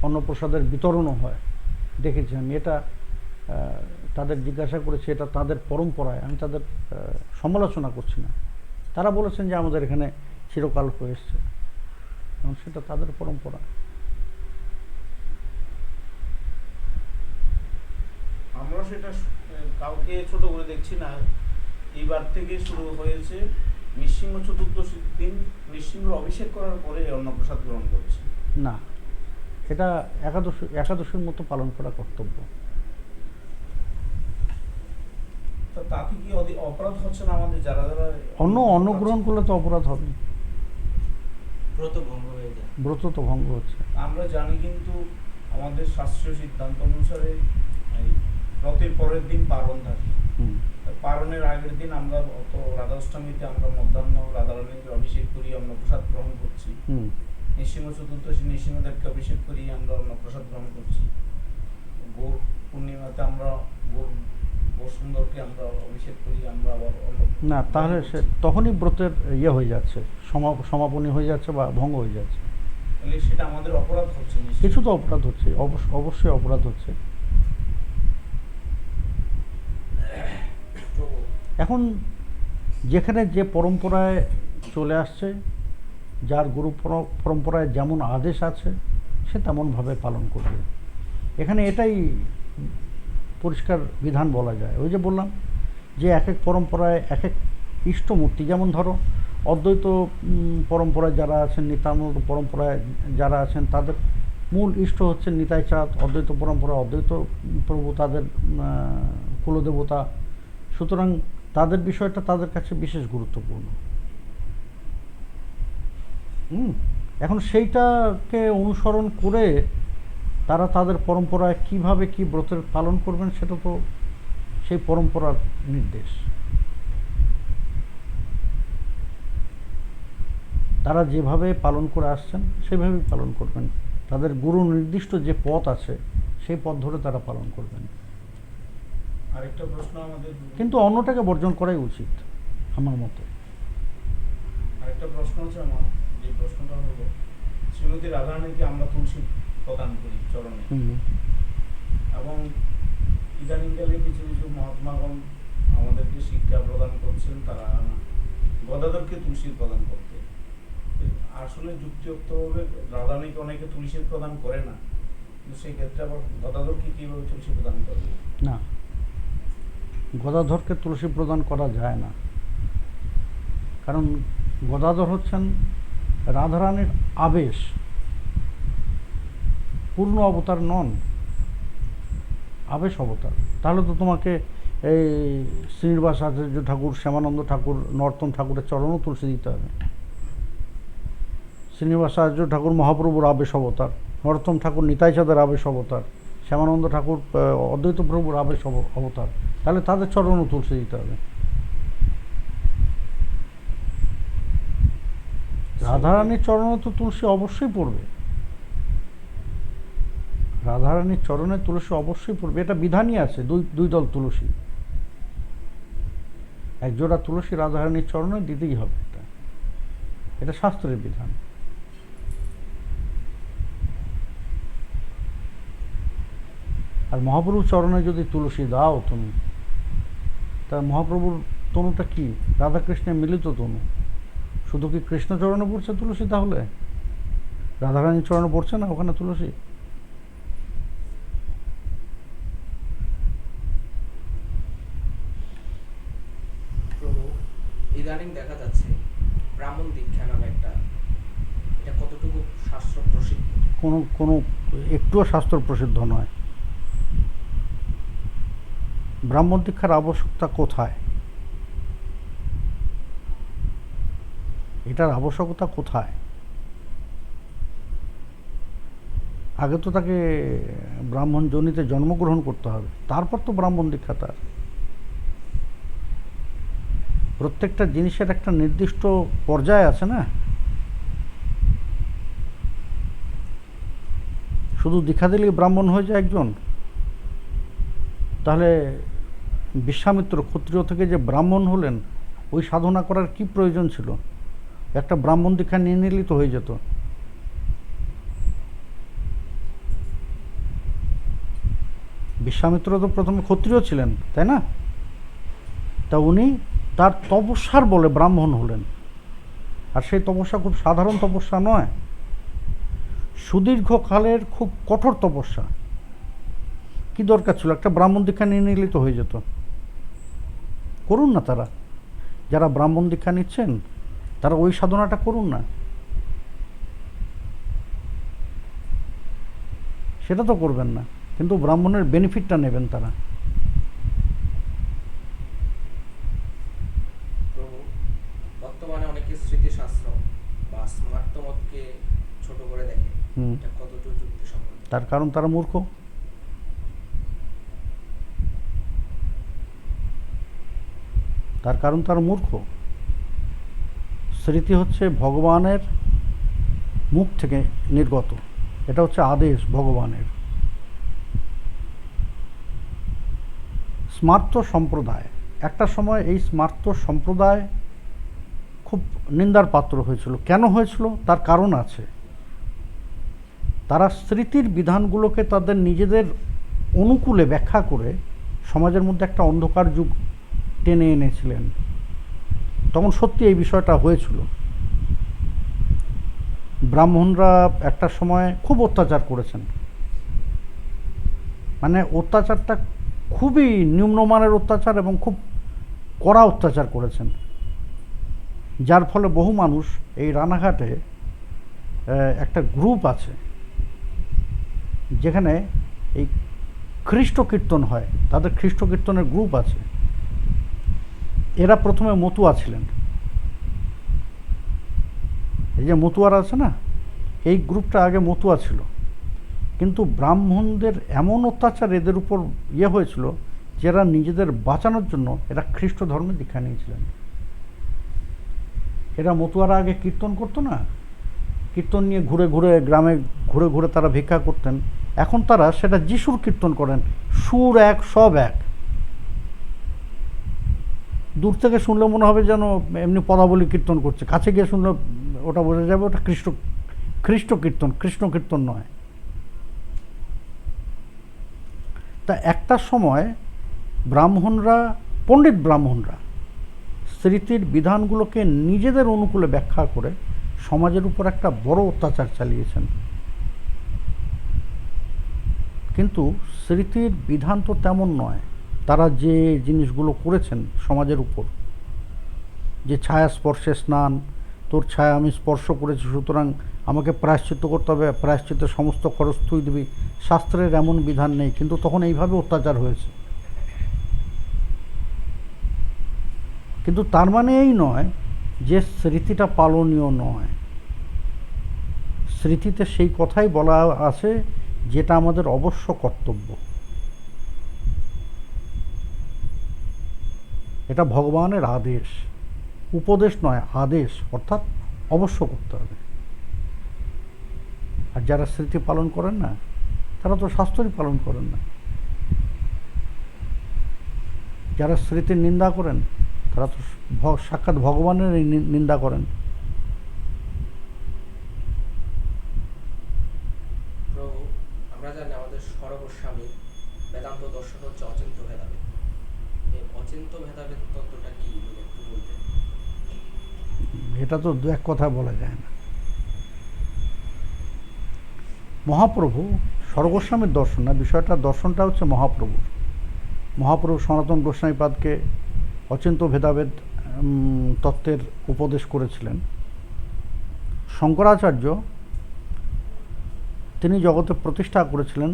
অন্নপ্রসাদের বিতরণও হয়, দেখেছি আমি। এটা তাদের জিজ্ঞাসা করেছি, এটা তাদের পরম্পরায়, আমি তাদের সমালোচনা করছি না। তারা বলেছেন যে আমাদের এখানে চিরকাল হয়ে এসছে, এবং সেটা তাদের পরম্পরা। আমরা সেটা কাউকে ছোট করে দেখছি না। এইবার থেকে শুরু হয়েছে, নৃসিংহ চতুর্দশীর দিন নৃসিংহ অভিষেক করার পরে অন্নপ্রসাদ গ্রহণ করছে। না, এটা একাদশীর মতো পালন করা কর্তব্য। তাতে কি অপরাধ হচ্ছে না আমাদের? যারা যারা অন্ন গ্রহণ করলে তো অপরাধ হবে, ব্রত ভঙ্গ হয়ে যায়, ব্রত তো ভঙ্গ হচ্ছে। আমরা জানি, কিন্তু আমাদের শাস্ত্রীয় সিদ্ধান্ত অনুসারে এই ব্রতের পরের দিন পারণ থাকে। পারণের আগের দিন আমরা অত রাধাষ্টমীতে আমরা মধ্যাহ্ন রাধারানীকে অভিষেক করি, অন্নপ্রসাদ গ্রহণ করছি। নৃসিংহ চতুর্দশী নৃসিংহদেবকে অভিষেক করি, আমরা অন্নপ্রসাদ গ্রহণ করছি। গৌর পূর্ণিমাতে আমরা গৌর সুন্দরকে আমরা অভিষেক করি, আমরা আবার না, তাহলে সে তখনই ব্রতের ইয়ে হয়ে যাচ্ছে, সমাপনী হয়ে যাচ্ছে বা ভঙ্গ হয়ে যাচ্ছে। তাহলে সেটা আমাদের অপরাধ হচ্ছে। কিছু তো অপরাধ হচ্ছে, অবশ্যই অপরাধ হচ্ছে। এখন যেখানে যে পরম্পরায় চলে আসছে, যার গুরু পরম্পরায় যেমন আদেশ আছে সে তেমনভাবে পালন করবে। এখানে এটাই পরিষ্কার বিধান বলা যায়। ওই যে বললাম যে এক এক পরম্পরায় এক এক ইষ্টমূর্তি, যেমন ধরো অদ্বৈত পরম্পরায় যারা আছেন, নিত্যানন্দ পরম্পরায় যারা আছেন, তাদের মূল ইষ্ট হচ্ছেন নিতাই চাঁদ। অদ্বৈত পরম্পরা, অদ্বৈত প্রভু তাদের কুলদেবতা। সুতরাং তাদের বিষয়টা তাদের কাছে বিশেষ গুরুত্বপূর্ণ। এখন সেইটাকে অনুসরণ করে তারা তাদের পরম্পরায় কিভাবে কি ব্রতের পালন করবেন সেটা তো সেই পরম্পরার নির্দেশ। তারা যেভাবে পালন করে আসছেন সেভাবেই পালন করবেন। তাদের গুরু নির্দিষ্ট যে পথ আছে সেই পথ ধরে তারা পালন করবেন। আরেকটা প্রশ্ন আমাদের, কিন্তু অন্যটাকে বর্জন করাই উচিত আমার মতে। আরেকটা প্রশ্ন হচ্ছে আমার, যে প্রশ্নটা হলো শ্রীমতী রাধারানীকে আমরা তুলসী প্রদান করি চরণে, এবং ইদানিংকালে কিছু কিছু মহাত্মাগণ আমাদেরকে শিক্ষা প্রদান করছেন তারা গদাধরকে তুলসী প্রদান করতে। আসলে যুক্তিযুক্তভাবে রাধারানীকে অনেকে তুলসী প্রদান করে না, কিন্তু সেই ক্ষেত্রে আবার গদাধরকে কিভাবে তুলসী প্রদান করবে? না, গদাধরকে তুলসী প্রদান করা যায় না, কারণ গদাধর হচ্ছেন রাধারানীর আবেশ, পূর্ণ অবতার নন, আবেশ অবতার। তাহলে তো তোমাকে এই শ্রীনিবাস আচার্য ঠাকুর, শ্যামানন্দ ঠাকুর, নর্তন ঠাকুরের চরণও তুলসী দিতে হবে। শ্রীনিবাস আচার্য ঠাকুর মহাপ্রভুর আবেশ অবতার, নরোত্তম ঠাকুর নিতাই চাঁদের আবেশ অবতার, শ্যামানন্দ ঠাকুর অদ্বৈত প্রভুর আবেশ অবতার, তাহলে তাদের চরণও তুলসী দিতে হবে। রাধারানীর চরণে তো তুলসী অবশ্যই পড়বে, রাধারানীর চরণে তুলসী অবশ্যই পড়বে, এটা বিধানই আছে। দুই দল তুলসী, একজোড়া তুলসী রাধারানীর চরণে দিতেই হবে, এটা শাস্ত্রের বিধান। আর মহাপ্রভুর চরণে যদি তুলসী দাও তুমি, তা মহাপ্রভুর তনুটা কি? রাধাকৃষ্ণের মিলিত তনু। শুধু কি কৃষ্ণ চরণে পড়ছে তুলসী? তাহলে রাধারানীর চরণে পড়ছে না ওখানে তুলসী? প্রভু, ইদানিং দেখা যাচ্ছে ব্রাহ্মণ দীক্ষা নামে এটা কতটুকু শাস্ত্র প্রসিদ্ধ? কোনো একটুও শাস্ত্র প্রসিদ্ধ নয়। ব্রাহ্মণ দীক্ষার আবশ্যকতা কোথায়? এটার আবশ্যকতা কোথায়? আগে তো তাকে ব্রাহ্মণ যোনিতে জন্মগ্রহণ করতে হবে, তারপর তো ব্রাহ্মণ দীক্ষা তার। প্রত্যেকটা জিনিসের একটা নির্দিষ্ট পর্যায় আছে না? শুধু দীক্ষা দিলেই ব্রাহ্মণ হয়ে যায় একজন? তাহলে বিশ্বামিত্র ক্ষত্রিয় থেকে যে ব্রাহ্মণ হলেন, ওই সাধনা করার কি প্রয়োজন ছিল? একটা ব্রাহ্মণ দীক্ষা নিয়ে নিলেই তো হয়ে যেত। বিশ্বামিত্র তো প্রথমে ক্ষত্রিয় ছিলেন, তাই না? তা উনি তার তপস্যার বলে ব্রাহ্মণ হলেন, আর সেই তপস্যা খুব সাধারণ তপস্যা নয়, সুদীর্ঘকালের খুব কঠোর তপস্যা। কি দরকার ছিল? একটা ব্রাহ্মণ দীক্ষা নিয়ে নিলেই তো হয়ে যেত। করুন না তারা, যারা ব্রাহ্মণ দীক্ষা নিচ্ছেন তারা ওই সাধনাটা করুন না। সেটা তো করবেন না, কিন্তু ব্রাহ্মণের বেনিফিটটা নেবেন তারা। প্রভু, বর্তমানে অনেকে স্মৃতিশাস্ত্র বা স্মার্তমতকে ছোট করে দেখে, এটা কতটুকু যুক্তিসঙ্গত? তার কারণ তারা মূর্খ। তার কারণ তারা মূর্খ। স্মৃতি হচ্ছে ভগবানের মুখ থেকে নির্গত, এটা হচ্ছে আদেশ ভগবানের। স্মার্ত সম্প্রদায়, একটা সময় এই স্মার্ত সম্প্রদায় খুব নিন্দার পাত্র হয়েছিল। কেন হয়েছিল? তার কারণ আছে। তারা স্মৃতির বিধানগুলোকে তাদের নিজেদের অনুকূলে ব্যাখ্যা করে সমাজের মধ্যে একটা অন্ধকার যুগ টেনে এনেছিলেন। তখন সত্যি এই বিষয়টা হয়েছিল। ব্রাহ্মণরা একটা সময় খুব অত্যাচার করেছেন, মানে অত্যাচারটা খুবই নিম্নমানের অত্যাচার এবং খুব কড়া অত্যাচার করেছেন, যার ফলে বহু মানুষ, এই রানাঘাটে একটা গ্রুপ আছে যেখানে এই খ্রিস্ট কীর্তন হয়, তাদের খ্রিস্ট কীর্তনের গ্রুপ আছে। এরা প্রথমে মতুয়া ছিলেন। এই যে মতুয়ারা আছে না, এই গ্রুপটা আগে মতুয়া ছিল, কিন্তু ব্রাহ্মণদের এমন অত্যাচার এদের উপর হয়েছিল, যারা নিজেদের বাঁচানোর জন্য এরা খ্রিস্ট ধর্মে দীক্ষা নিয়েছিলেন। এরা মতুয়ারা আগে কীর্তন করতো না, কীর্তন নিয়ে ঘুরে ঘুরে গ্রামে ঘুরে ঘুরে তারা ভিক্ষা করতেন। এখন তারা সেটা যিশুর কীর্তন করেন, সুর এক, সব এক। দূর থেকে শুনলে মনে হবে যেন এমনি পদাবলী কীর্তন করছে, কাছে গিয়ে শুনলে ওটা বোঝা যাবে ওটা খ্রিস্ট কীর্তন, কৃষ্ণ কীর্তন নয়। তা একটা সময় ব্রাহ্মণরা, পণ্ডিত ব্রাহ্মণরা স্মৃতির বিধানগুলোকে নিজেদের অনুকূলে ব্যাখ্যা করে সমাজের উপর একটা বড় অত্যাচার চালিয়েছেন। কিন্তু স্মৃতির বিধান তো তেমন নয়। তারা যে জিনিসগুলো করেছেন সমাজের উপর, যে ছায়া স্পর্শে স্নান, তোর ছায়া আমি স্পর্শ করেছি সুতরাং আমাকে প্রায়শ্চিত্ত করতে হবে, প্রায়শ্চিত্তের সমস্ত খরচ তুই দিবি, শাস্ত্রের এমন বিধান নেই, কিন্তু তখন এইভাবে অত্যাচার হয়েছে। কিন্তু তার মানে এই নয় যে স্মৃতিটা পালনীয় নয়। স্মৃতিতে সেই কথাই বলা আছে যেটা আমাদের অবশ্য কর্তব্য। এটা ভগবানের আদেশ, উপদেশ নয়, আদেশ, অর্থাৎ অবশ্য করতে হবে। আর যারা স্মৃতি পালন করেন না, তারা তো শাস্ত্রই পালন করেন না। যারা স্মৃতির নিন্দা করেন, তারা তো সাক্ষাৎ ভগবানের নিন্দা করেন। প্রভু, আমরা জানি আমাদের সর্বস্বামী বেদান্ত দর্শন হচ্ছে অচিন্ত ভেদাভেদ। এই অচিন্ত ভেদাভেদ তত্ত্বটা কি একটু বলতেন? এটা তো দু এক কথা বলা যায় না। মহাপ্রভু সর্বস্বামীর দর্শন না, বিষয়টা, দর্শনটা হচ্ছে মহাপ্রভুর। মহাপ্রভু সনাতন গোস্বামীপাদকে অচিন্ত ভেদাভেদ তত্ত্বের উপদেশ করেছিলেন। শঙ্করাচার্য তিনি জগতে প্রতিষ্ঠা করেছিলেন,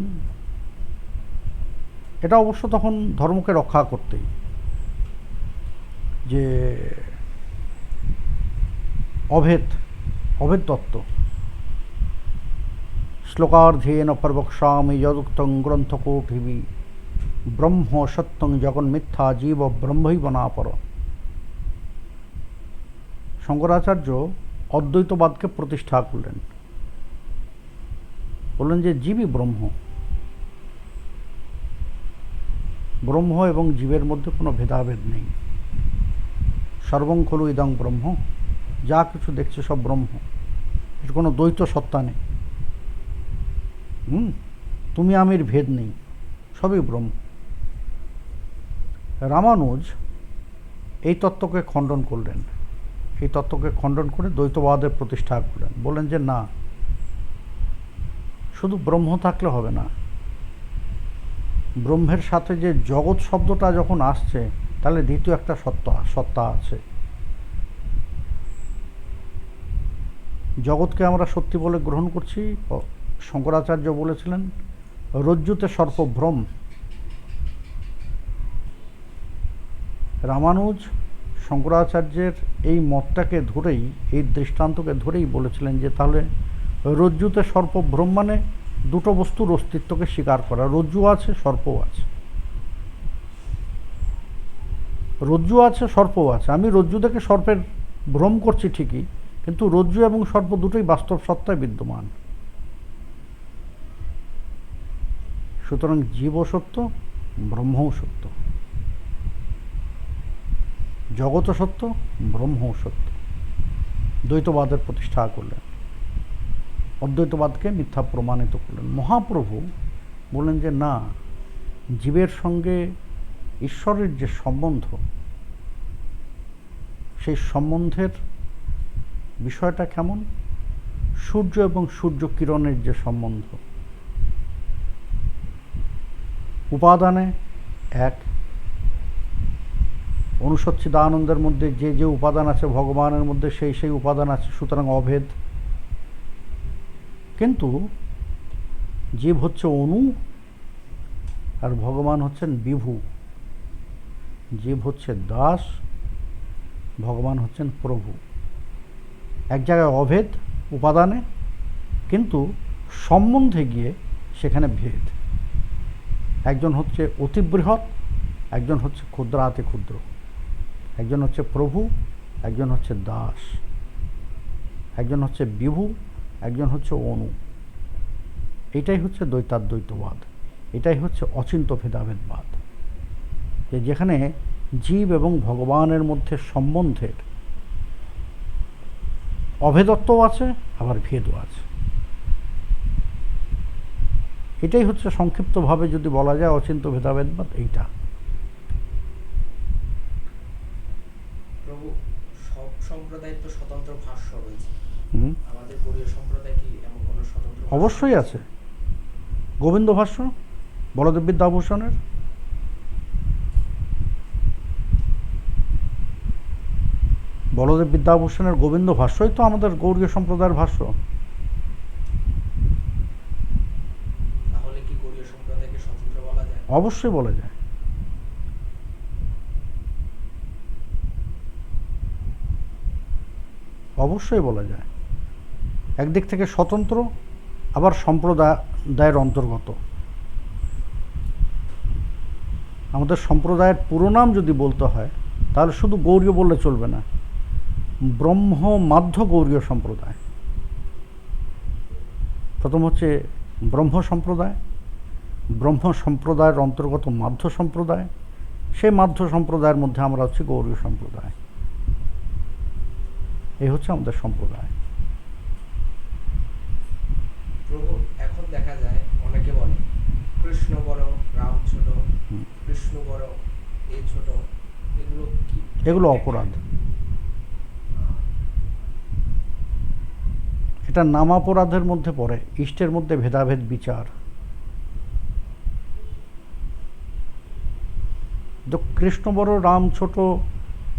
এটা অবশ্য তখন ধর্মকে রক্ষা করতেই, যে অভেদ তত্ত্ব। শ্লোকার্ধেন প্রবক্ষ্যামি যদুক্তং গ্রন্থকোটিভি ব্রহ্ম সত্যং জগন মিথ্যা জীব ব্রহ্মৈব নাপর। শঙ্করাচার্য অদ্বৈতবাদকে প্রতিষ্ঠা করলেন, বললেন যে জীবই ব্রহ্ম, ব্রহ্ম এবং জীবের মধ্যে কোনো ভেদাভেদ নেই। সর্বং খলু ইদং ব্রহ্ম, যা কিছু দেখছে সব ব্রহ্ম, এর কোনো দ্বৈত সত্তা নেই। তুমি আমির ভেদ নেই, সবই ব্রহ্ম। রামানুজ এই তত্ত্বকে খণ্ডন করলেন, এই তত্ত্বকে খণ্ডন করে দ্বৈতবাদের প্রতিষ্ঠা করলেন। বললেন যে না, শুধু ব্রহ্ম থাকলে হবে না, ব্রহ্মের সাথে যে জগৎ শব্দটা যখন আসছে, তাহলে দ্বিতীয় একটা সত্তা আছে। জগৎকে আমরা সত্যি বলে গ্রহণ করছি। শঙ্করাচার্য বলেছিলেন রজ্জুতে সর্পভ্রম। রামানুজ শঙ্করাচার্যের এই মতটাকে ধরেই, এই দৃষ্টান্তকে ধরেই বলেছিলেন যে তাহলে রজ্জুতে সর্পভ্রম মানে দুটো বস্তুর অস্তিত্বকে স্বীকার করা। রজ্জু আছে, সর্পও আছে। রজ্জু আছে, সর্পও আছে। আমি রজ্জু থেকে সর্পের ভ্রম করছি ঠিকই, কিন্তু রজ্জু এবং সর্প দুটোই বাস্তব সত্তায় বিদ্যমান। সুতরাং জীবও সত্য, ব্রহ্মও সত্য, জগৎও সত্য, ব্রহ্মও সত্য। দ্বৈতবাদের প্রতিষ্ঠা করলেন, অদ্বৈতবাদকে মিথ্যা প্রমাণিত করলেন। মহাপ্রভু বললেন যে না, জীবের সঙ্গে ঈশ্বরের যে সম্বন্ধ, সেই সম্বন্ধের বিষয়টা কেমন? সূর্য এবং সূর্য কিরণের যে সম্বন্ধ, উপাদানে এক। অনুসচ্চিদানন্দের মধ্যে যে যে উপাদান আছে ভগবানের মধ্যে সেই উপাদান আছে, সুতরাং অভেদ। কিন্তু জীব হচ্ছে অণু আর ভগবান হচ্ছেন বিভু। জীব হচ্ছে দাস, ভগবান হচ্ছেন প্রভু। এক জায়গায় অভেদ উপাদানে, কিন্তু সম্বন্ধে গিয়ে সেখানে ভেদ। একজন হচ্ছে অতি বৃহৎ, একজন হচ্ছে ক্ষুদ্রাতি ক্ষুদ্র। একজন হচ্ছে প্রভু, একজন হচ্ছে দাস। একজন হচ্ছে বিভু, একজন হচ্ছে অনু। এটাই হচ্ছে দ্বৈতাদ্বৈতবাদ, এটাই হচ্ছে অচিন্ত ভেদাভেদবাদ, যে যেখানে জীব এবং ভগবানের মধ্যে সম্বন্ধের অভেদত্বও আছে, আবার ভেদও আছে। এটাই হচ্ছে সংক্ষিপ্তভাবে যদি বলা যায় অচিন্ত ভেদাভেদবাদ এইটা। প্রভু, সব সম্প্রদায়ের তো স্বতন্ত্র ভাষ্য রয়েছে, হুম, আমাদের গৌড়ীয় সম্প্রদায় কি এমন কোনো স্বতন্ত্র ভাষ্য অবশ্যই রয়েছে? আছে। গোবিন্দ ভাষ্য বলদেব বিদ্যাভূষণের, বলদেব বিদ্যাভূষণের গোবিন্দ ভাষ্যই তো আমাদের গৌড়ীয় সম্প্রদায়ের ভাষ্য। তাহলে কি গৌড়ীয় সম্প্রদায়কে স্বতন্ত্র বলা যায়? অবশ্যই বলা যায়। অবশ্যই বলা যায়। একদিক থেকে স্বতন্ত্র, আবার সম্প্রদায়ের অন্তর্গত। আমাদের সম্প্রদায়ের পুরো নাম যদি বলতে হয় তাহলে শুধু গৌড়ীয় বললে চলবে না, ব্রহ্ম মাধ্য গৌড়ীয় সম্প্রদায়। প্রথম হচ্ছে ব্রহ্ম সম্প্রদায়, ব্রহ্ম সম্প্রদায়ের অন্তর্গত মাধ্য সম্প্রদায়, সেই মাধ্য সম্প্রদায়ের মধ্যে আমরা হচ্ছে গৌড়ীয় সম্প্রদায়। এই হচ্ছে আমাদের সম্প্রদায়। প্রভু, এখন দেখা যায় অনেকে বলে কৃষ্ণ বড়, রাম ছোট, বিষ্ণু বড়, এই ছোট, এগুলো কি? এগুলো অপরাধ। এটা নামাপরাধের মধ্যে পড়ে, ইষ্টের মধ্যে ভেদাভেদ বিচার। তো কৃষ্ণ বড় রাম ছোট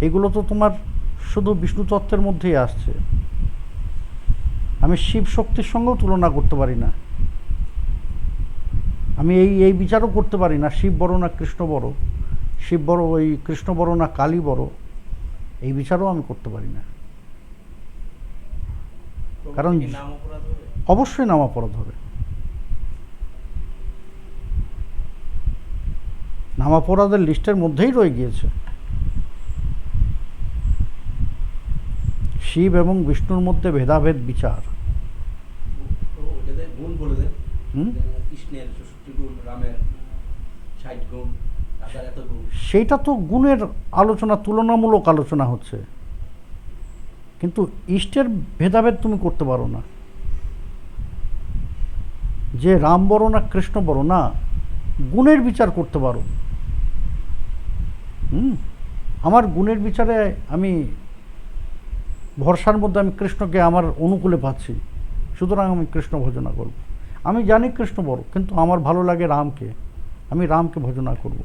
এগুলো তো তোমার শুধু বিষ্ণু তত্ত্বের মধ্যেই আসছে। আমি শিব শক্তির সঙ্গেও তুলনা করতে পারি না। আমি এই বিচারও করতে পারি না শিব বড় না কৃষ্ণ বড়, শিব বড় ওই কৃষ্ণ বড় না কালী বড়, এই বিচারও আমি করতে পারি না। কারণ কি নাম অপরাধ হবে? অবশ্যই নামাপরাধ হবে। নামাপরাধের লিস্টের মধ্যেই রয়ে গিয়েছে শিব এবং বিষ্ণুর মধ্যে ভেদাভেদ বিচার। প্রভু, এটাতে গুণ বলে দেন। হুম? কৃষ্ণের ৬৪ গুণ, রামের ৬০ গুণ, রাধার এত গুণ। সেইটা তো গুণের আলোচনা, তুলনামূলক আলোচনা হচ্ছে, কিন্তু ইষ্টের ভেদাভেদ তুমি করতে পারো না যে রাম বড় না কৃষ্ণ বড়, না, গুণের বিচার করতে পারো। আমার গুণের বিচারে আমি ভরসার মধ্যে আমি কৃষ্ণকে আমার অনুকূলে পাচ্ছি, সুতরাং আমি কৃষ্ণ ভজনা করব। আমি জানি কৃষ্ণ বড়, কিন্তু আমার ভালো লাগে রামকে, আমি রামকে ভজনা করব।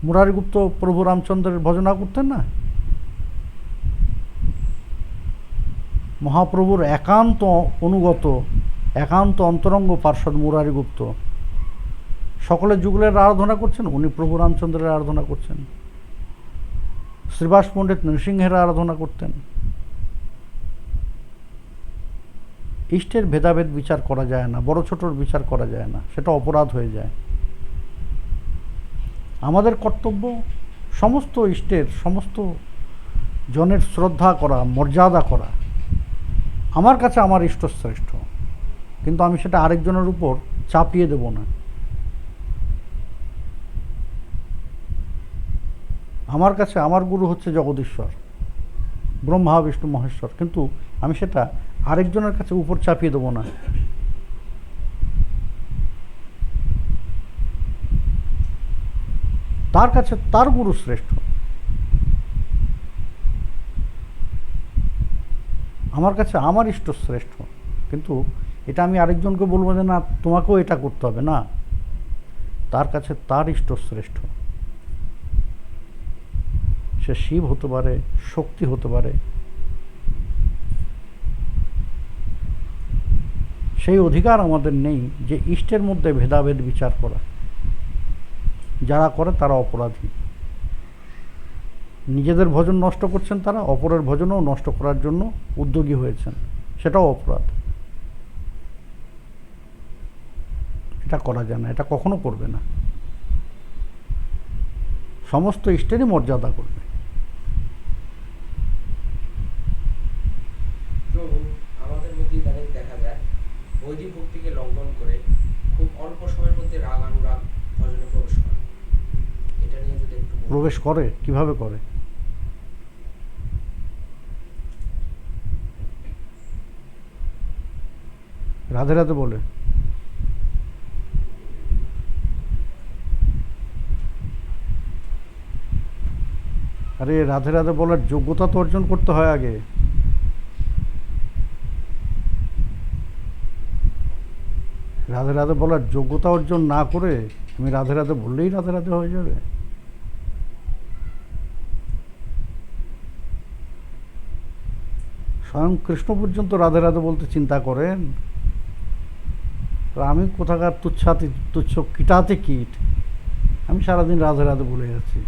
মুরারিগুপ্ত প্রভু রামচন্দ্রের ভজনা করতেন না? মহাপ্রভুর একান্ত অনুগত, একান্ত অন্তরঙ্গ পার্ষদ মুরারিগুপ্ত সকলের যুগলের আরাধনা করছেন, উনি প্রভু রামচন্দ্রের আরাধনা করছেন। শ্রীবাস পণ্ডিত নৃসিংহের আরাধনা করতেন। ইষ্টের ভেদাভেদ বিচার করা যায় না, বড় ছোটর বিচার করা যায় না, সেটা অপরাধ হয়ে যায়। আমাদের কর্তব্য সমস্ত ইষ্টের, সমস্ত জনের শ্রদ্ধা করা, মর্যাদা করা। আমার কাছে আমার ইষ্ট শ্রেষ্ঠ, কিন্তু আমি সেটা আরেকজনের উপর চাপিয়ে দেব না। আমার কাছে আমার গুরু হচ্ছে জগদীশ্বর, ব্রহ্মা বিষ্ণু মহেশ্বর, কিন্তু আমি সেটা আরেকজনের কাছে উপর চাপিয়ে দেব না। তার কাছে তার গুরু শ্রেষ্ঠ, আমার কাছে আমার ইষ্ট শ্রেষ্ঠ, কিন্তু এটা আমি আরেকজনকে বলবো যে না তোমাকেও এটা করতে হবে না। তার কাছে তার ইষ্ট শ্রেষ্ঠ। সে শিব হতে পারে, শক্তি হতে পারে, সেই অধিকার আমাদের নেই যে ইষ্টের মধ্যে ভেদাভেদ বিচার করা। যারা করে তারা অপরাধী। নিজেদের ভজন নষ্ট করছেন, তারা অপরের ভজনও নষ্ট করার জন্য উদ্যোগী হয়েছেন, সেটাও অপরাধ। এটা করা যায় না, এটা কখনো করবে না। সমস্ত ইষ্টেরই মর্যাদা করবে। প্রভু, আমাদের মধ্যে ইদানিং দেখা যায় বৈদিক ভক্তিকে লঙ্ঘন করে খুব অল্প সময়ের মধ্যে রাগ অনুরাগ ভজনে প্রবেশ করে। এটা নিয়ে যদি একটু বলেন। প্রবেশ করে কিভাবে করে? রাধে রাধে বলে। আরে রাধে রাধে বলার যোগ্যতা তো অর্জন করতে হয় আগে। রাধে রাধে বলার যোগ্যতা অর্জন না করে তুমি রাধে রাধে বললেই রাধে রাধে হয়ে যাবে? স্বয়ং কৃষ্ণ পর্যন্ত রাধে রাধে বলতে চিন্তা করেন, তো আমি কোথাকার তুচ্ছ কীটাতে কীট, আমি সারাদিন রাধে রাধে বলে যাচ্ছি।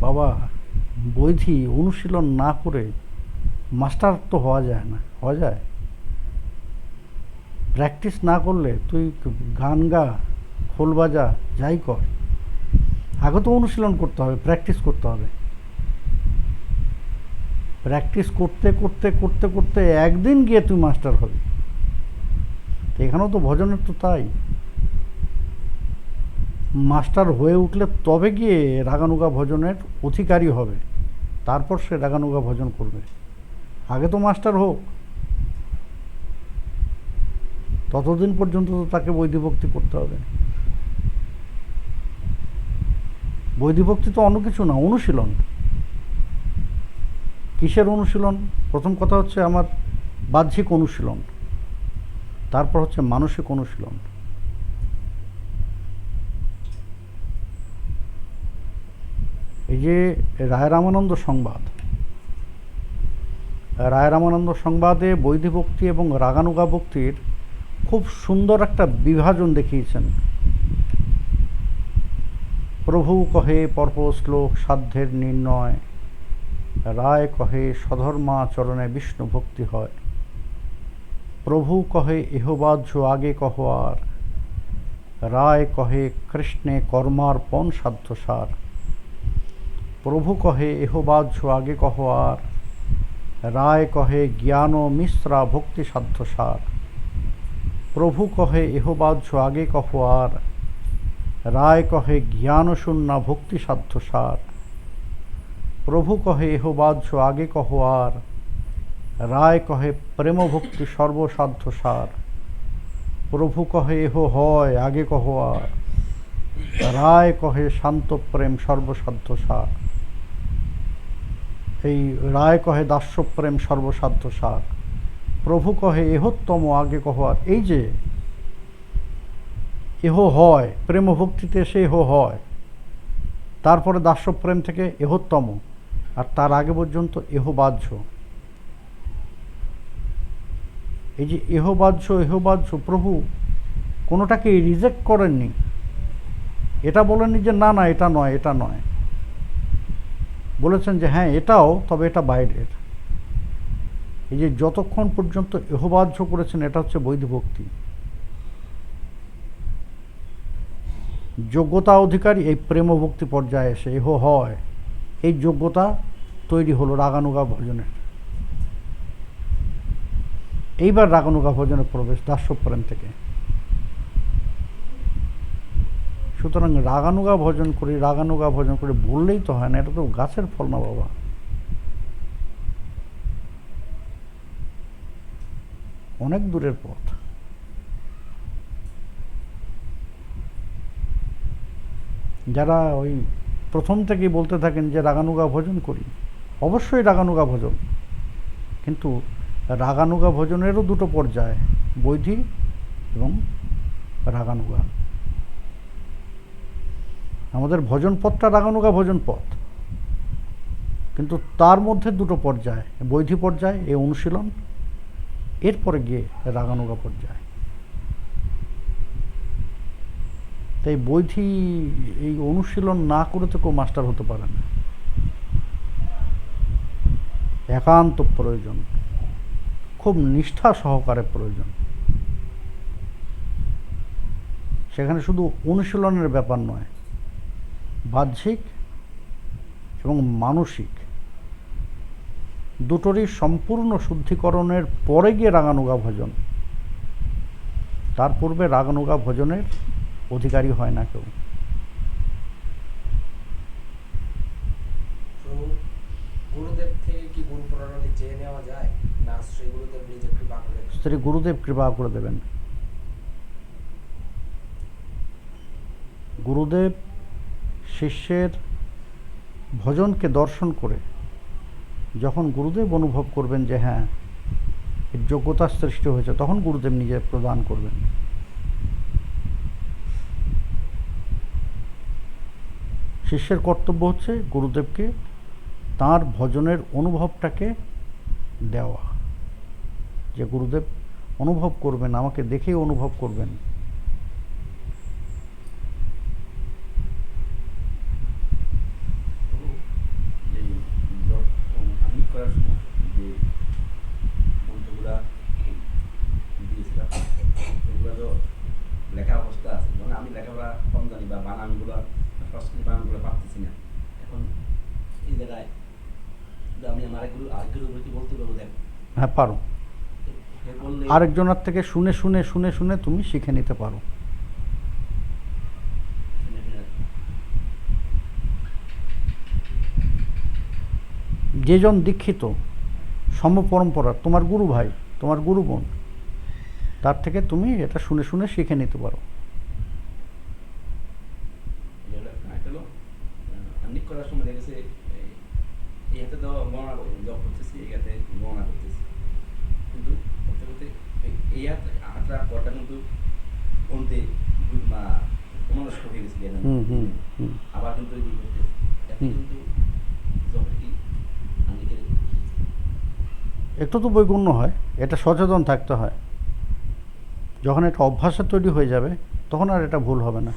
বাবা, বৈধি অনুশীলন না করে মাস্টার তো হওয়া যায় না। হওয়া যায়? প্র্যাকটিস না করলে তুই গান গা, খোল বাজা, যাই কর, আগে তো অনুশীলন করতে হবে, প্র্যাকটিস করতে হবে। প্র্যাকটিস করতে করতে করতে করতে একদিন গিয়ে তুই মাস্টার হবি। তো এখানেও তো ভজনের তো তাই। মাস্টার হয়ে উঠলে তবে গিয়ে রাগানুগা ভজনের অধিকারী হবে, তারপর সে রাগানুগা ভজন করবে। আগে তো মাস্টার হোক, ততদিন পর্যন্ত তো তাকে বৈদিভক্তি করতে হবে। বৈদিভক্তি তো অন্য কিছু না, অনুশীলন। কিসের অনুশীলন? প্রথম কথা হচ্ছে আমার বাহ্যিক অনুশীলন, তারপর হচ্ছে মানসিক অনুশীলন। এই যে রায় রামানন্দ সংবাদ, রায় রামানন্দ সংবাদে বৈদিভক্তি এবং রাগানুগা ভক্তির খুব সুন্দর একটা বিভাজন দেখিয়েছেন। প্রভু কহে পরপ শ্লোক সাধ্যের নির্ণয়, রায় কহে সধর্মাচরণে বিষ্ণু ভক্তি হয়। প্রভু কহে ইহবাহ্য আগে কহ আর, রায় কহে কৃষ্ণে কর্মার্পণ সাধ্য সার। প্রভু কহে ইহবাহ্য আগে কহ আর, রায় কহে জ্ঞান মিশ্রা ভক্তি সাধ্য সার। প্রভু কহে ইহবাহ্য আগে কহ আর, রায় কহে জ্ঞান শূন্য ভক্তি সাধ্য সার। প্রভু কহে ইহবাহ্য আগে কহ আর, রায় কহে প্রেম ভক্তি সর্বসাধ্য সার। প্রভু কহে এহ হয় আগে কহ আর, রায় কহে শান্ত প্রেম সর্বসাধ্য সার। এই রায় কহে দাস্য প্রেম সর্বসাধ্য সার। প্রভু কহে এহোত্তম আগে কহ আর। এই যে এহ হয়, প্রেম ভক্তিতে এসে এহ হয়, তারপরে দাস্যপ্রেম থেকে এহোত্তম, আর তার আগে পর্যন্ত এহবাহ্য। এই যে এহবাহ্য প্রভু কোনোটাকেই রিজেক্ট করেননি। এটা বলেননি যে না না এটা নয়, এটা নয়। বলেছেন যে হ্যাঁ এটাও, তবে এটা বাইরের। এই যে যতক্ষণ পর্যন্ত এহবাহ্য করেছেন, এটা হচ্ছে বৈদিভক্তি। যোগ্যতা অধিকারী এই প্রেমভক্তি পর্যায়ে এসে এহ হয়, এই যোগ্যতা তৈরি হলো রাগানুগা ভজনের। এইবার রাগানুগা ভজনের প্রবেশ দাস্যপ্রেম থেকে। সুতরাং রাগানুগা ভজন করি বললেই তো হয় না, এটা তো গাছের ফল না বাবা। অনেক দূরের পথ। যারা ওই প্রথম থেকেই বলতে থাকেন যে রাগানুগা ভজন করি, অবশ্যই রাগানুগা ভজন, কিন্তু রাগানুগা ভজনেরও দুটো পর্যায়, বৈধি এবং রাগানুগা। আমাদের ভজন পথটা রাগানুগা ভজন পথ, কিন্তু তার মধ্যে দুটো পর্যায়, বৈধি পর্যায় এই অনুশীলন, এরপরে গিয়ে রাগানুগা পর্যায়। তাই বৈধি এই অনুশীলন না করে তো কেউ মাস্টার হতে পারে না। একান্ত প্রয়োজন, খুব নিষ্ঠা সহকারে প্রয়োজন। সেখানে শুধু অনুশীলনের ব্যাপার নয়, বাহ্যিক এবং মানসিক দুটোরই সম্পূর্ণ শুদ্ধিকরণের পরে গিয়ে রাগানুগা ভজন। তার পূর্বে রাগানুগা ভজনের অধিকারী হয় না কেউ। তো গুরুদেব থেকে কি গুরু প্রণালী চেয়ে নেওয়া যায়, না শ্রী গুরুদেব নিজে কৃপা করে দেন? শ্রী গুরুদেব কৃপা করে দেবেন। গুরুদেব শিষ্যের ভজনকে দর্শন করে যখন গুরুদেব অনুভব করবেন যে হ্যাঁ এর যোগ্যতার সৃষ্টি হয়েছে, তখন গুরুদেব নিজে প্রদান করবেন। শিষ্যের কর্তব্য হচ্ছে গুরুদেবকে তার ভজনের অনুভবটাকে দেওয়া, যে গুরুদেব অনুভব করবেন, আমাকে দেখেই অনুভব করবেন। এই আমি করার সময় যে মন্ত্রগুলা দিয়েছিলাম সেগুলো তো লেখা অবস্থা আছে, যেমন আমি লেখাপড়া কম জানি বা বানানগুলো সংস্কৃত বানানগুলো পারতেছি না। এখন এই জায়গায় আমি আমার আরেকগুলো কি বলতে পারবো, দেখ হ্যাঁ পারো, সে বললে আরেকজনের থেকে শুনে শুনে শুনে শুনে তুমি শিখে নিতে পারো। যেজন দীক্ষিত সমপরম্পরা, তোমার গুরু ভাই, তোমার গুরু বোন, তার থেকে তুমি এটা শুনে শুনে শিখে নিতে পারো। আমি করার সময় দেখেছে এই হাতে তো গণনা জব করতেছি, এই হাতে গণনা করতেছি, কিন্তু করতে করতে এই হাতটা কটা কিন্তু কোনতে অমনস্ক হয়ে গেছে, আবার কিন্তু এই করতেছি কিন্তু যখন কি আমি একটু তো বৈগুণ্য হয়, এটা সচেতন থাকতে হয়। যখন এটা অভ্যাসে তৈরি হয়ে যাবে তখন আর এটা ভুল হবে না।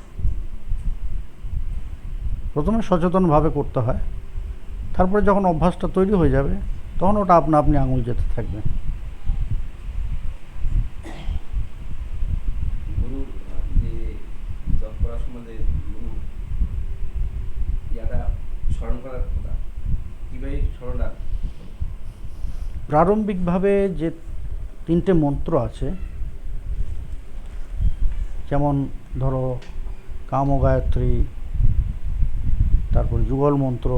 প্রথমে সচেতনভাবে করতে হয়, তারপরে যখন অভ্যাসটা তৈরি হয়ে যাবে তখন ওটা আপনা আপনি আঙুল যেতে থাকবে। গুরু যে জব করার সময় যে গুরু ইয়াটা স্মরণ করার কথা, কীভাবে স্মরণটা? প্রারম্ভিকভাবে যে 3টে মন্ত্র আছে, যেমন ধরো কাম গায়ত্রী, তারপরে যুগল মন্ত্র,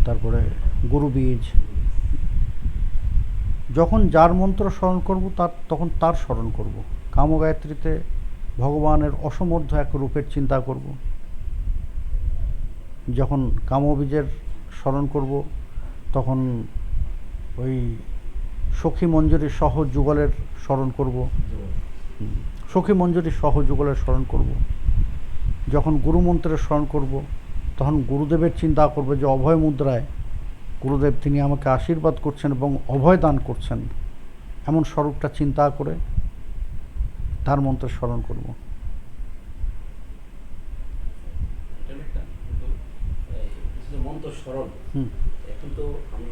তারপরে গুরু বীজ, যখন যার মন্ত্র স্মরণ করব তখন তার স্মরণ করব। কাম গায়ত্রীতে ভগবানের অসমর্থ এক রূপের চিন্তা করব। যখন কামবীজের স্মরণ করব তখন ওই সখী মঞ্জুরি সহ যুগলের স্মরণ করব, সখী মঞ্জুরি সহ যুগলের স্মরণ করব। যখন গুরুমন্ত্রের স্মরণ করব তখন গুরুদেবের চিন্তা করবে যে অভয় মুদ্রায় গুরুদেব তিনি আমাকে আশীর্বাদ করছেন এবং অভয় দান করছেন, এমন স্বরূপটা চিন্তা করে তার মন্ত্রের স্মরণ করব। মন্ত্র স্মরণ হুম এখন তো আমি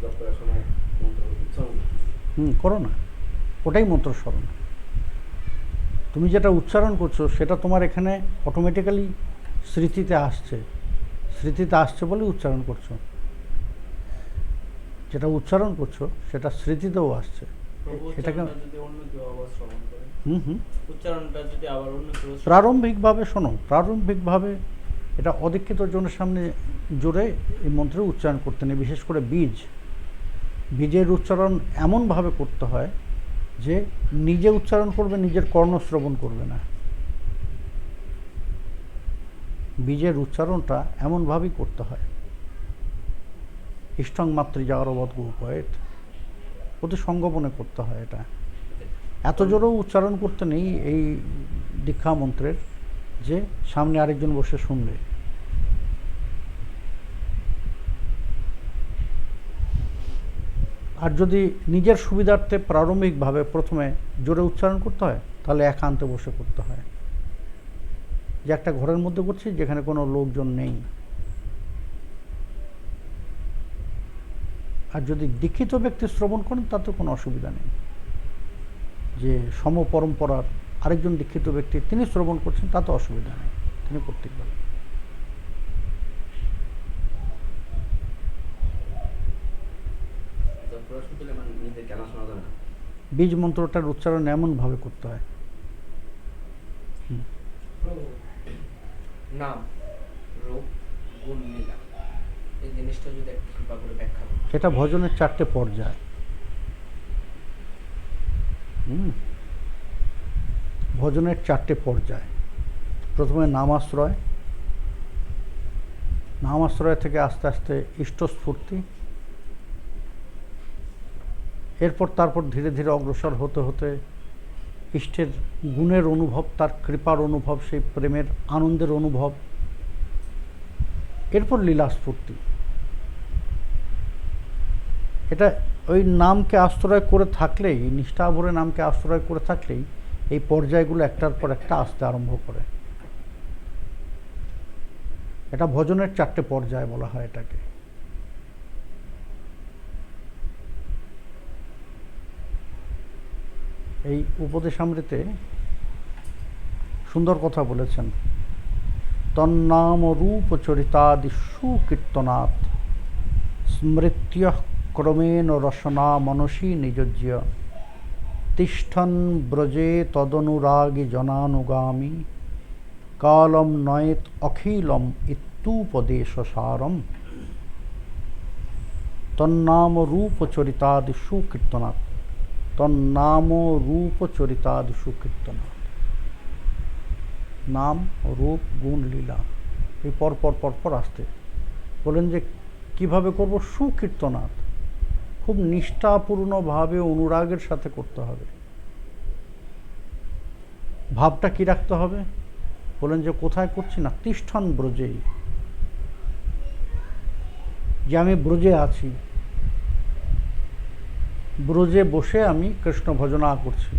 জব করার সময় মন্ত্র উচ্চারণ করো না, ওটাই মন্ত্র স্মরণ। তুমি যেটা উচ্চারণ করছো সেটা তোমার এখানে অটোমেটিক্যালি স্মৃতিতে আসছে, স্মৃতিতে আসছে বলে উচ্চারণ করছো। যেটা উচ্চারণ করছো সেটা স্মৃতিতেও আসছে। এটাকে উচ্চারণটা যদি অন্য কেউ আবার শ্রবণ করে, হুম উচ্চারণটা যদি আবার অন্য কেউ প্রারম্ভিকভাবে শোনো, প্রারম্ভিকভাবে এটা অদীক্ষিত জনের সামনে জোরে এই মন্ত্রের উচ্চারণ করতে নেই। বিশেষ করে বীজের উচ্চারণ এমনভাবে করতে হয় যে নিজে উচ্চারণ করবে, নিজের কর্ণ শ্রবণ করবে না। বীজের উচ্চারণটা এমনভাবেই করতে হয়। ইষ্টং মাতৃ জাগরবৎ গুপয়েত, অতি সঙ্গোপনে করতে হয়। এটা এত জোরেও উচ্চারণ করতে নেই এই দীক্ষা মন্ত্রের যে সামনে আরেকজন বসে শুনবে। আর যদি নিজের সুবিধার্থে প্রারম্ভিকভাবে প্রথমে জোরে উচ্চারণ করতে হয় তাহলে একান্তে বসে করতে হয়, যে একটা ঘরের মধ্যে করছি যেখানে কোনো লোকজন নেই। আর যদি দীক্ষিত ব্যক্তি শ্রবণ করেন তাতে কোনো অসুবিধা নেই, যে সমপরম্পরার আরেকজন দীক্ষিত ব্যক্তি তিনি শ্রবণ করছেন তাতে অসুবিধা নেই, তিনি করতেই পারেন। জপ করা শুরু করলে মানে নিজে কেন শোনা যাবে না? বীজ মন্ত্রটার উচ্চারণ এমনভাবে করতে হয়। প্রভু, নাম, রূপ, গুণ, লীলা, এই জিনিসটা যদি একটু কৃপা করে ব্যাখ্যা করেন। এটা ভজনের 4টে পর্যায়। ভজনের 4টে পর্যায়। প্রথমে নামাশ্রয়, নামাশ্রয় থেকে আস্তে আস্তে ইষ্টস্ফূর্তি, এরপর তারপর ধীরে ধীরে অগ্রসর হতে হতে ইষ্টের গুণের অনুভব, তার কৃপার অনুভব, সেই প্রেমের আনন্দের অনুভব, এরপর লীলাস্ফূর্তি। এটা ওই নামকে আশ্রয় করে থাকলেই, নিষ্ঠা ভরে নামকে আশ্রয় করে থাকলেই এই পর্যায়গুলো একটার পর একটা আসতে আরম্ভ করে। এটা ভজনের 4টে পর্যায় বলা হয় এটাকে। এই উপদেশামৃতে সুন্দর কথা বলেছেন, তন্নাম রূপ চরিতাদিষু কীর্তনাৎ স্মৃত্য ক্রমেণ রসনা মনসী নিযোজ্য তিষ্ঠন ব্রজে তদনুরাগী জনানুগামী কালম নয়েত অখিলম ইত্যুপদেশসারম। তন্নাম রূপ চরিতাদিষু কীর্তনাৎ, তন্নাম রূপ চরিতাদিষু কীর্তনাৎ। নাম, রূপ, গুণ, লীলা এই পরপর পরপর আসতে বলেন যে কিভাবে করব? সুকীর্তনাথ, খুব নিষ্ঠাপূর্ণভাবে অনুরাগের সাথে করতে হবে। ভাবটা কি রাখতে হবে? বলেন যে কোথায় করছি না, তিষ্ঠন ব্রজেই, যে আমি ব্রজে আছি, ব্রজে বসে আমি কৃষ্ণ ভজনা করছি।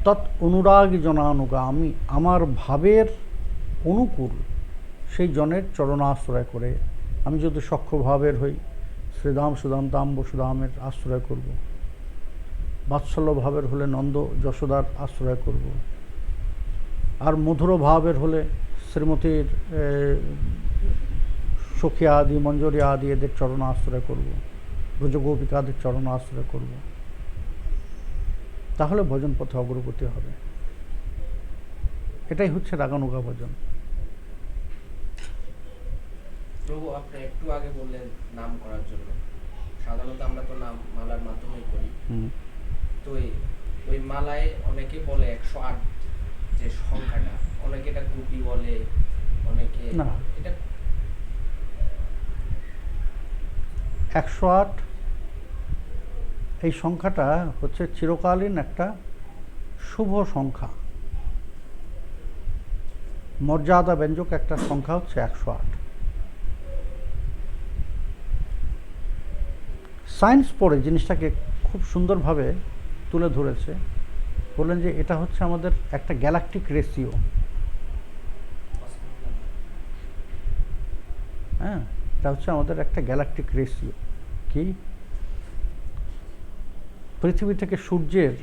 তৎ অনুরাগ জনানুগা, আমি আমার ভাবের অনুকূল সেই জনের চরণাশ্রয় করে, আমি যদি সখ্য ভাবের হই শ্রীধাম সুদান্তাম বসুধামের আশ্রয় করব, বাৎসল্য ভাবের হলে নন্দ যশোদার আশ্রয় করব, আর মধুর ভাবের হলে শ্রীমতীর সখী আদি মঞ্জরী আদি এদের চরণ আশ্রয় করব, ব্রজগোপিকাদের চরণ আশ্রয় করব। তাহলে ভজন পথে অগ্রগতি হবে। এটাই হচ্ছে রাগানুগা ভজন। প্রভু, আপনি একটু আগে বললেন নাম করার জন্য, সাধারণত আমরা তো নাম মালার মাধ্যমেই করি। তো ওই মালায় অনেকে বলে 108 যে সংখ্যাটা, অনেকে এটা গুপি বলে, অনেকে না, এটা 108 এই সংখ্যাটা হচ্ছে চিরকালীন একটা শুভ সংখ্যা, মর্যাদা ব্যঞ্জক একটা সংখ্যা হচ্ছে 108। সায়েন্স পড়ে জিনিসটাকে খুব সুন্দরভাবে তুলে ধরেছে, বললেন যে এটা হচ্ছে আমাদের একটা গ্যালাকটিক রেশিও। হ্যাঁ, এটা হচ্ছে আমাদের একটা গ্যালাকটিক রেশিও। কি? পৃথিবী থেকে সূর্যের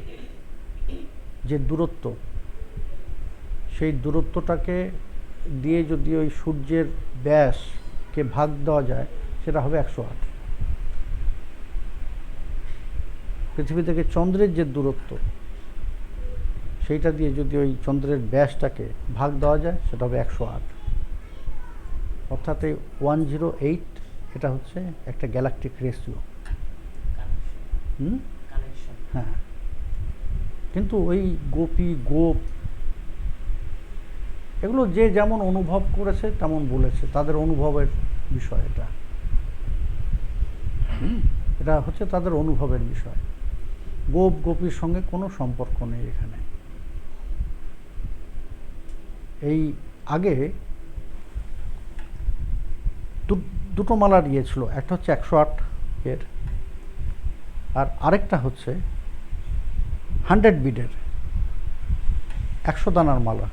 যে দূরত্ব, সেই দূরত্বটাকে দিয়ে যদি ওই সূর্যের ব্যাসকে ভাগ দেওয়া যায় সেটা হবে 108। পৃথিবী থেকে চন্দ্রের যে দূরত্ব, সেইটা দিয়ে যদি ওই চন্দ্রের ব্যাসটাকে ভাগ দেওয়া যায় সেটা হবে 108। অর্থাৎ এই 108 এটা হচ্ছে একটা গ্যালাকটিক রেশিও। হ্যাঁ, কিন্তু ওই গোপী গোপ এগুলো যে যেমন অনুভব করেছে তেমন বলেছে, তাদের অনুভবের বিষয় এটা। এটা হচ্ছে তাদের অনুভবের বিষয়, গোপ গোপীর সঙ্গে কোনো সম্পর্ক নেই এখানে। এই আগে দুটো মালা দিয়েছিল, একটা হচ্ছে 108 এর, আর আরেকটা হচ্ছে 100 বিডের 100 দানার মালা,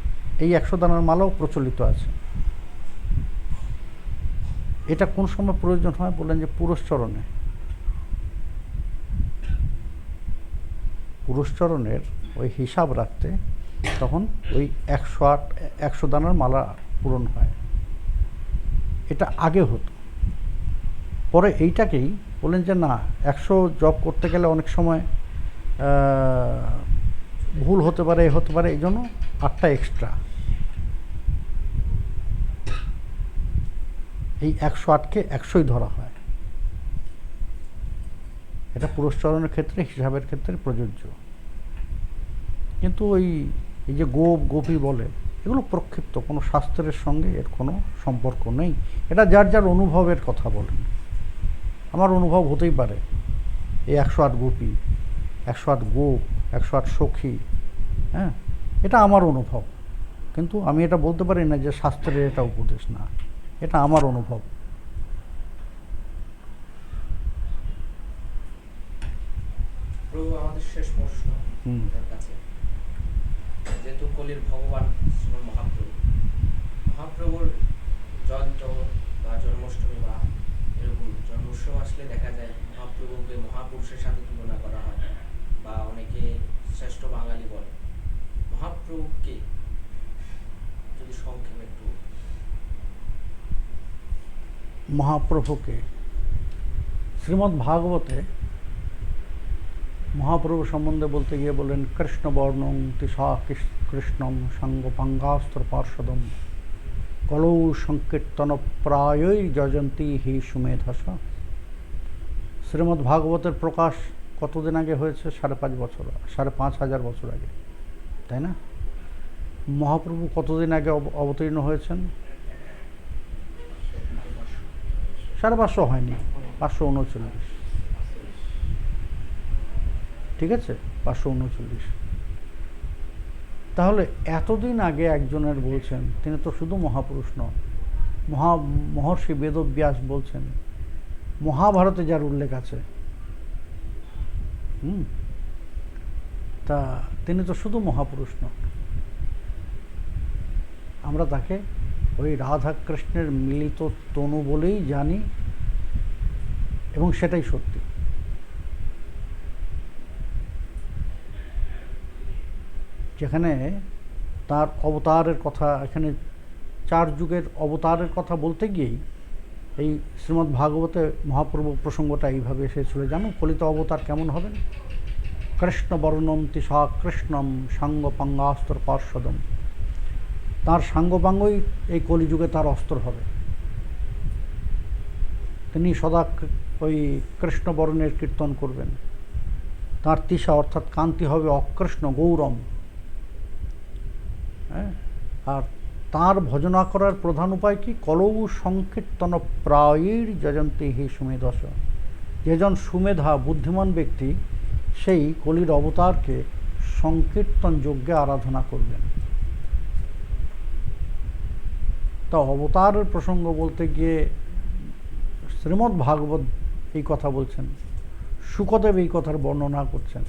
এই 100 দানার মালাও প্রচলিত আছে। এটা কোন সময় প্রয়োজন হয় বললেন যে পুরস্চরণে। পুরস্চরণের ওই হিসাব রাখতে তখন ওই 100 দানার মালা পূরণ হয়। এটা আগে হতো, পরে এইটাকেই বললেন যে না, 100 জব করতে গেলে অনেক সময় ভুল হতে পারে, হতে পারে, এই জন্য 8টা এক্সট্রা। এই 108কে 100ই ধরা হয়। এটা পুরস্চরণের ক্ষেত্রে, হিসাবের ক্ষেত্রে প্রযোজ্য। কিন্তু এই যে গোপ গোপী বলে, এগুলো প্রক্ষিপ্ত, কোনো শাস্ত্রের সঙ্গে এর কোনো সম্পর্ক নেই। এটা যার যার অনুভবের কথা বলেন। আমার অনুভব হতেই পারে এই 108 গোপী, 108 গোপ, 108 সখী, হ্যাঁ, এটা আমার অনুভব। কিন্তু আমি এটা বলতে পারি না যে শাস্ত্রের এটা উপদেশ, না, এটা আমার অনুভব। প্রভু, আমাদের শেষ প্রশ্ন আপনার কাছে, যেহেতু কলির ভগবান শ্রীমৎ মহাপ্রভু, মহাপ্রভুর জয়ন্ত বা জন্মাষ্টমী বা এরকম জন্মোৎসব আসলে দেখা যায় মহাপ্রভুকে মহাপুরুষের সাথে তুলনা করা হয়, বা অনেকে শ্রেষ্ঠ বাঙালি বলে। মহাপ্রভুকে যদি সংক্ষেপে একটু। মহাপ্রভুকে শ্রীমদ্ ভাগবতে মহাপ্রভু সম্বন্ধে বলতে গিয়ে বলেন, কৃষ্ণবর্ণং তিসা কৃষ্ণম সঙ্গপাঙ্গাস্ত্র পার্শ্বদম কলৌ সংকীর্তন প্রায়ই যজন্তী হি সুমেধস। শ্রীমদ্ ভাগবতের প্রকাশ কতদিন আগে হয়েছে? 5.5 বছর, 5,500 বছর আগে, তাই না? মহাপ্রভু কতদিন আগে অবতীর্ণ হয়েছেন? 550 হয়নি, 539। ঠিক আছে, 539। তাহলে এতদিন আগে একজনের বলছেন, তিনি তো শুধু মহাপুরুষ নন, মহর্ষি বেদব্যাস বলছেন, মহাভারতে যার উল্লেখ আছে, তা তিনি তো শুধু মহাপুরুষ নন। আমরা তাকে ওই রাধা কৃষ্ণের মিলিত তনু বলেই জানি, এবং সেটাই সত্যি। যেখানে তার অবতারের কথা, এখানে 4 যুগের অবতারের কথা বলতে গিয়েই এই শ্রীমদ্ ভাগবতে মহাপ্রভু প্রসঙ্গটা এইভাবে এসেছিল। জানো কলিত অবতার কেমন হবেন? কৃষ্ণ বর্ণম তিসা কৃষ্ণম সাঙ্গপাঙ্গাস্ত্র পার্শ্বদম। তার সাঙ্গপাঙ্গই এই কলিযুগে তার অস্ত্র হবে। তিনি সদা ওই কৃষ্ণ বর্ণের কীর্তন করবেন। তার তিসা অর্থাৎ কান্তি হবে অকৃষ্ণ গৌরম। হ্যাঁ, আর তার ভজনা করার প্রধান উপায় কি? কলৌ সংকীর্তন প্রায়ীর যজন্তী হি সুমেধস। যেজন সুমেধা বুদ্ধিমান ব্যক্তি, সেই কলির অবতারকে সংকীর্তন যজ্ঞে আরাধনা করবেন। তা অবতারের প্রসঙ্গ বলতে গিয়ে শ্রীমদ্ ভাগবত এই কথা বলছেন, শুকদেব এই কথার বর্ণনা করছেন।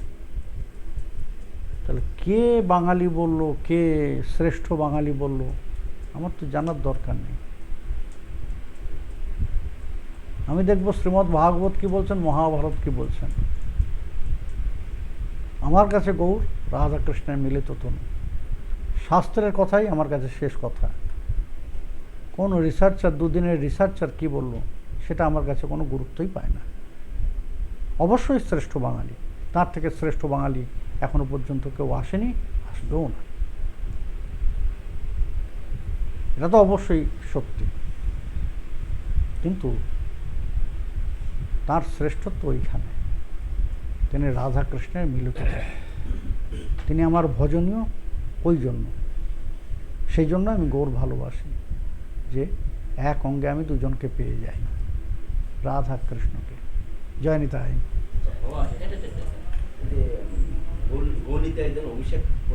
তাহলে কে বাঙালি বলল, কে শ্রেষ্ঠ বাঙালি বলল, আমার তো জানার দরকার নেই। আমি দেখব শ্রীমদ্ ভাগবত কি বলছেন, মহাভারত কি বলছেন। আমার কাছে গৌর রাধাকৃষ্ণের মিলিত তনু, শাস্ত্রের কথাই আমার কাছে শেষ কথা। কোন রিসার্চার, 2 দিনের রিসার্চার কি বলল, সেটা আমার কাছে কোনো গুরুত্বই পায় না। অবশ্যই শ্রেষ্ঠ বাঙালি, তার থেকে শ্রেষ্ঠ বাঙালি এখনো পর্যন্ত কেউ আসেনি, আসবেও না। এটা তো অবশ্যই সত্যি, কিন্তু তার শ্রেষ্ঠত্ব ওইখানে, তিনি রাধাকৃষ্ণের মিলিত। তিনি আমার ভজনীয় ওই জন্য, সেই জন্য আমি গৌর ভালোবাসি, যে এক অঙ্গে আমি দুজনকে পেয়ে যাই, রাধা কৃষ্ণকে। জয় নিতাই। গণিতে একজন অভিষেক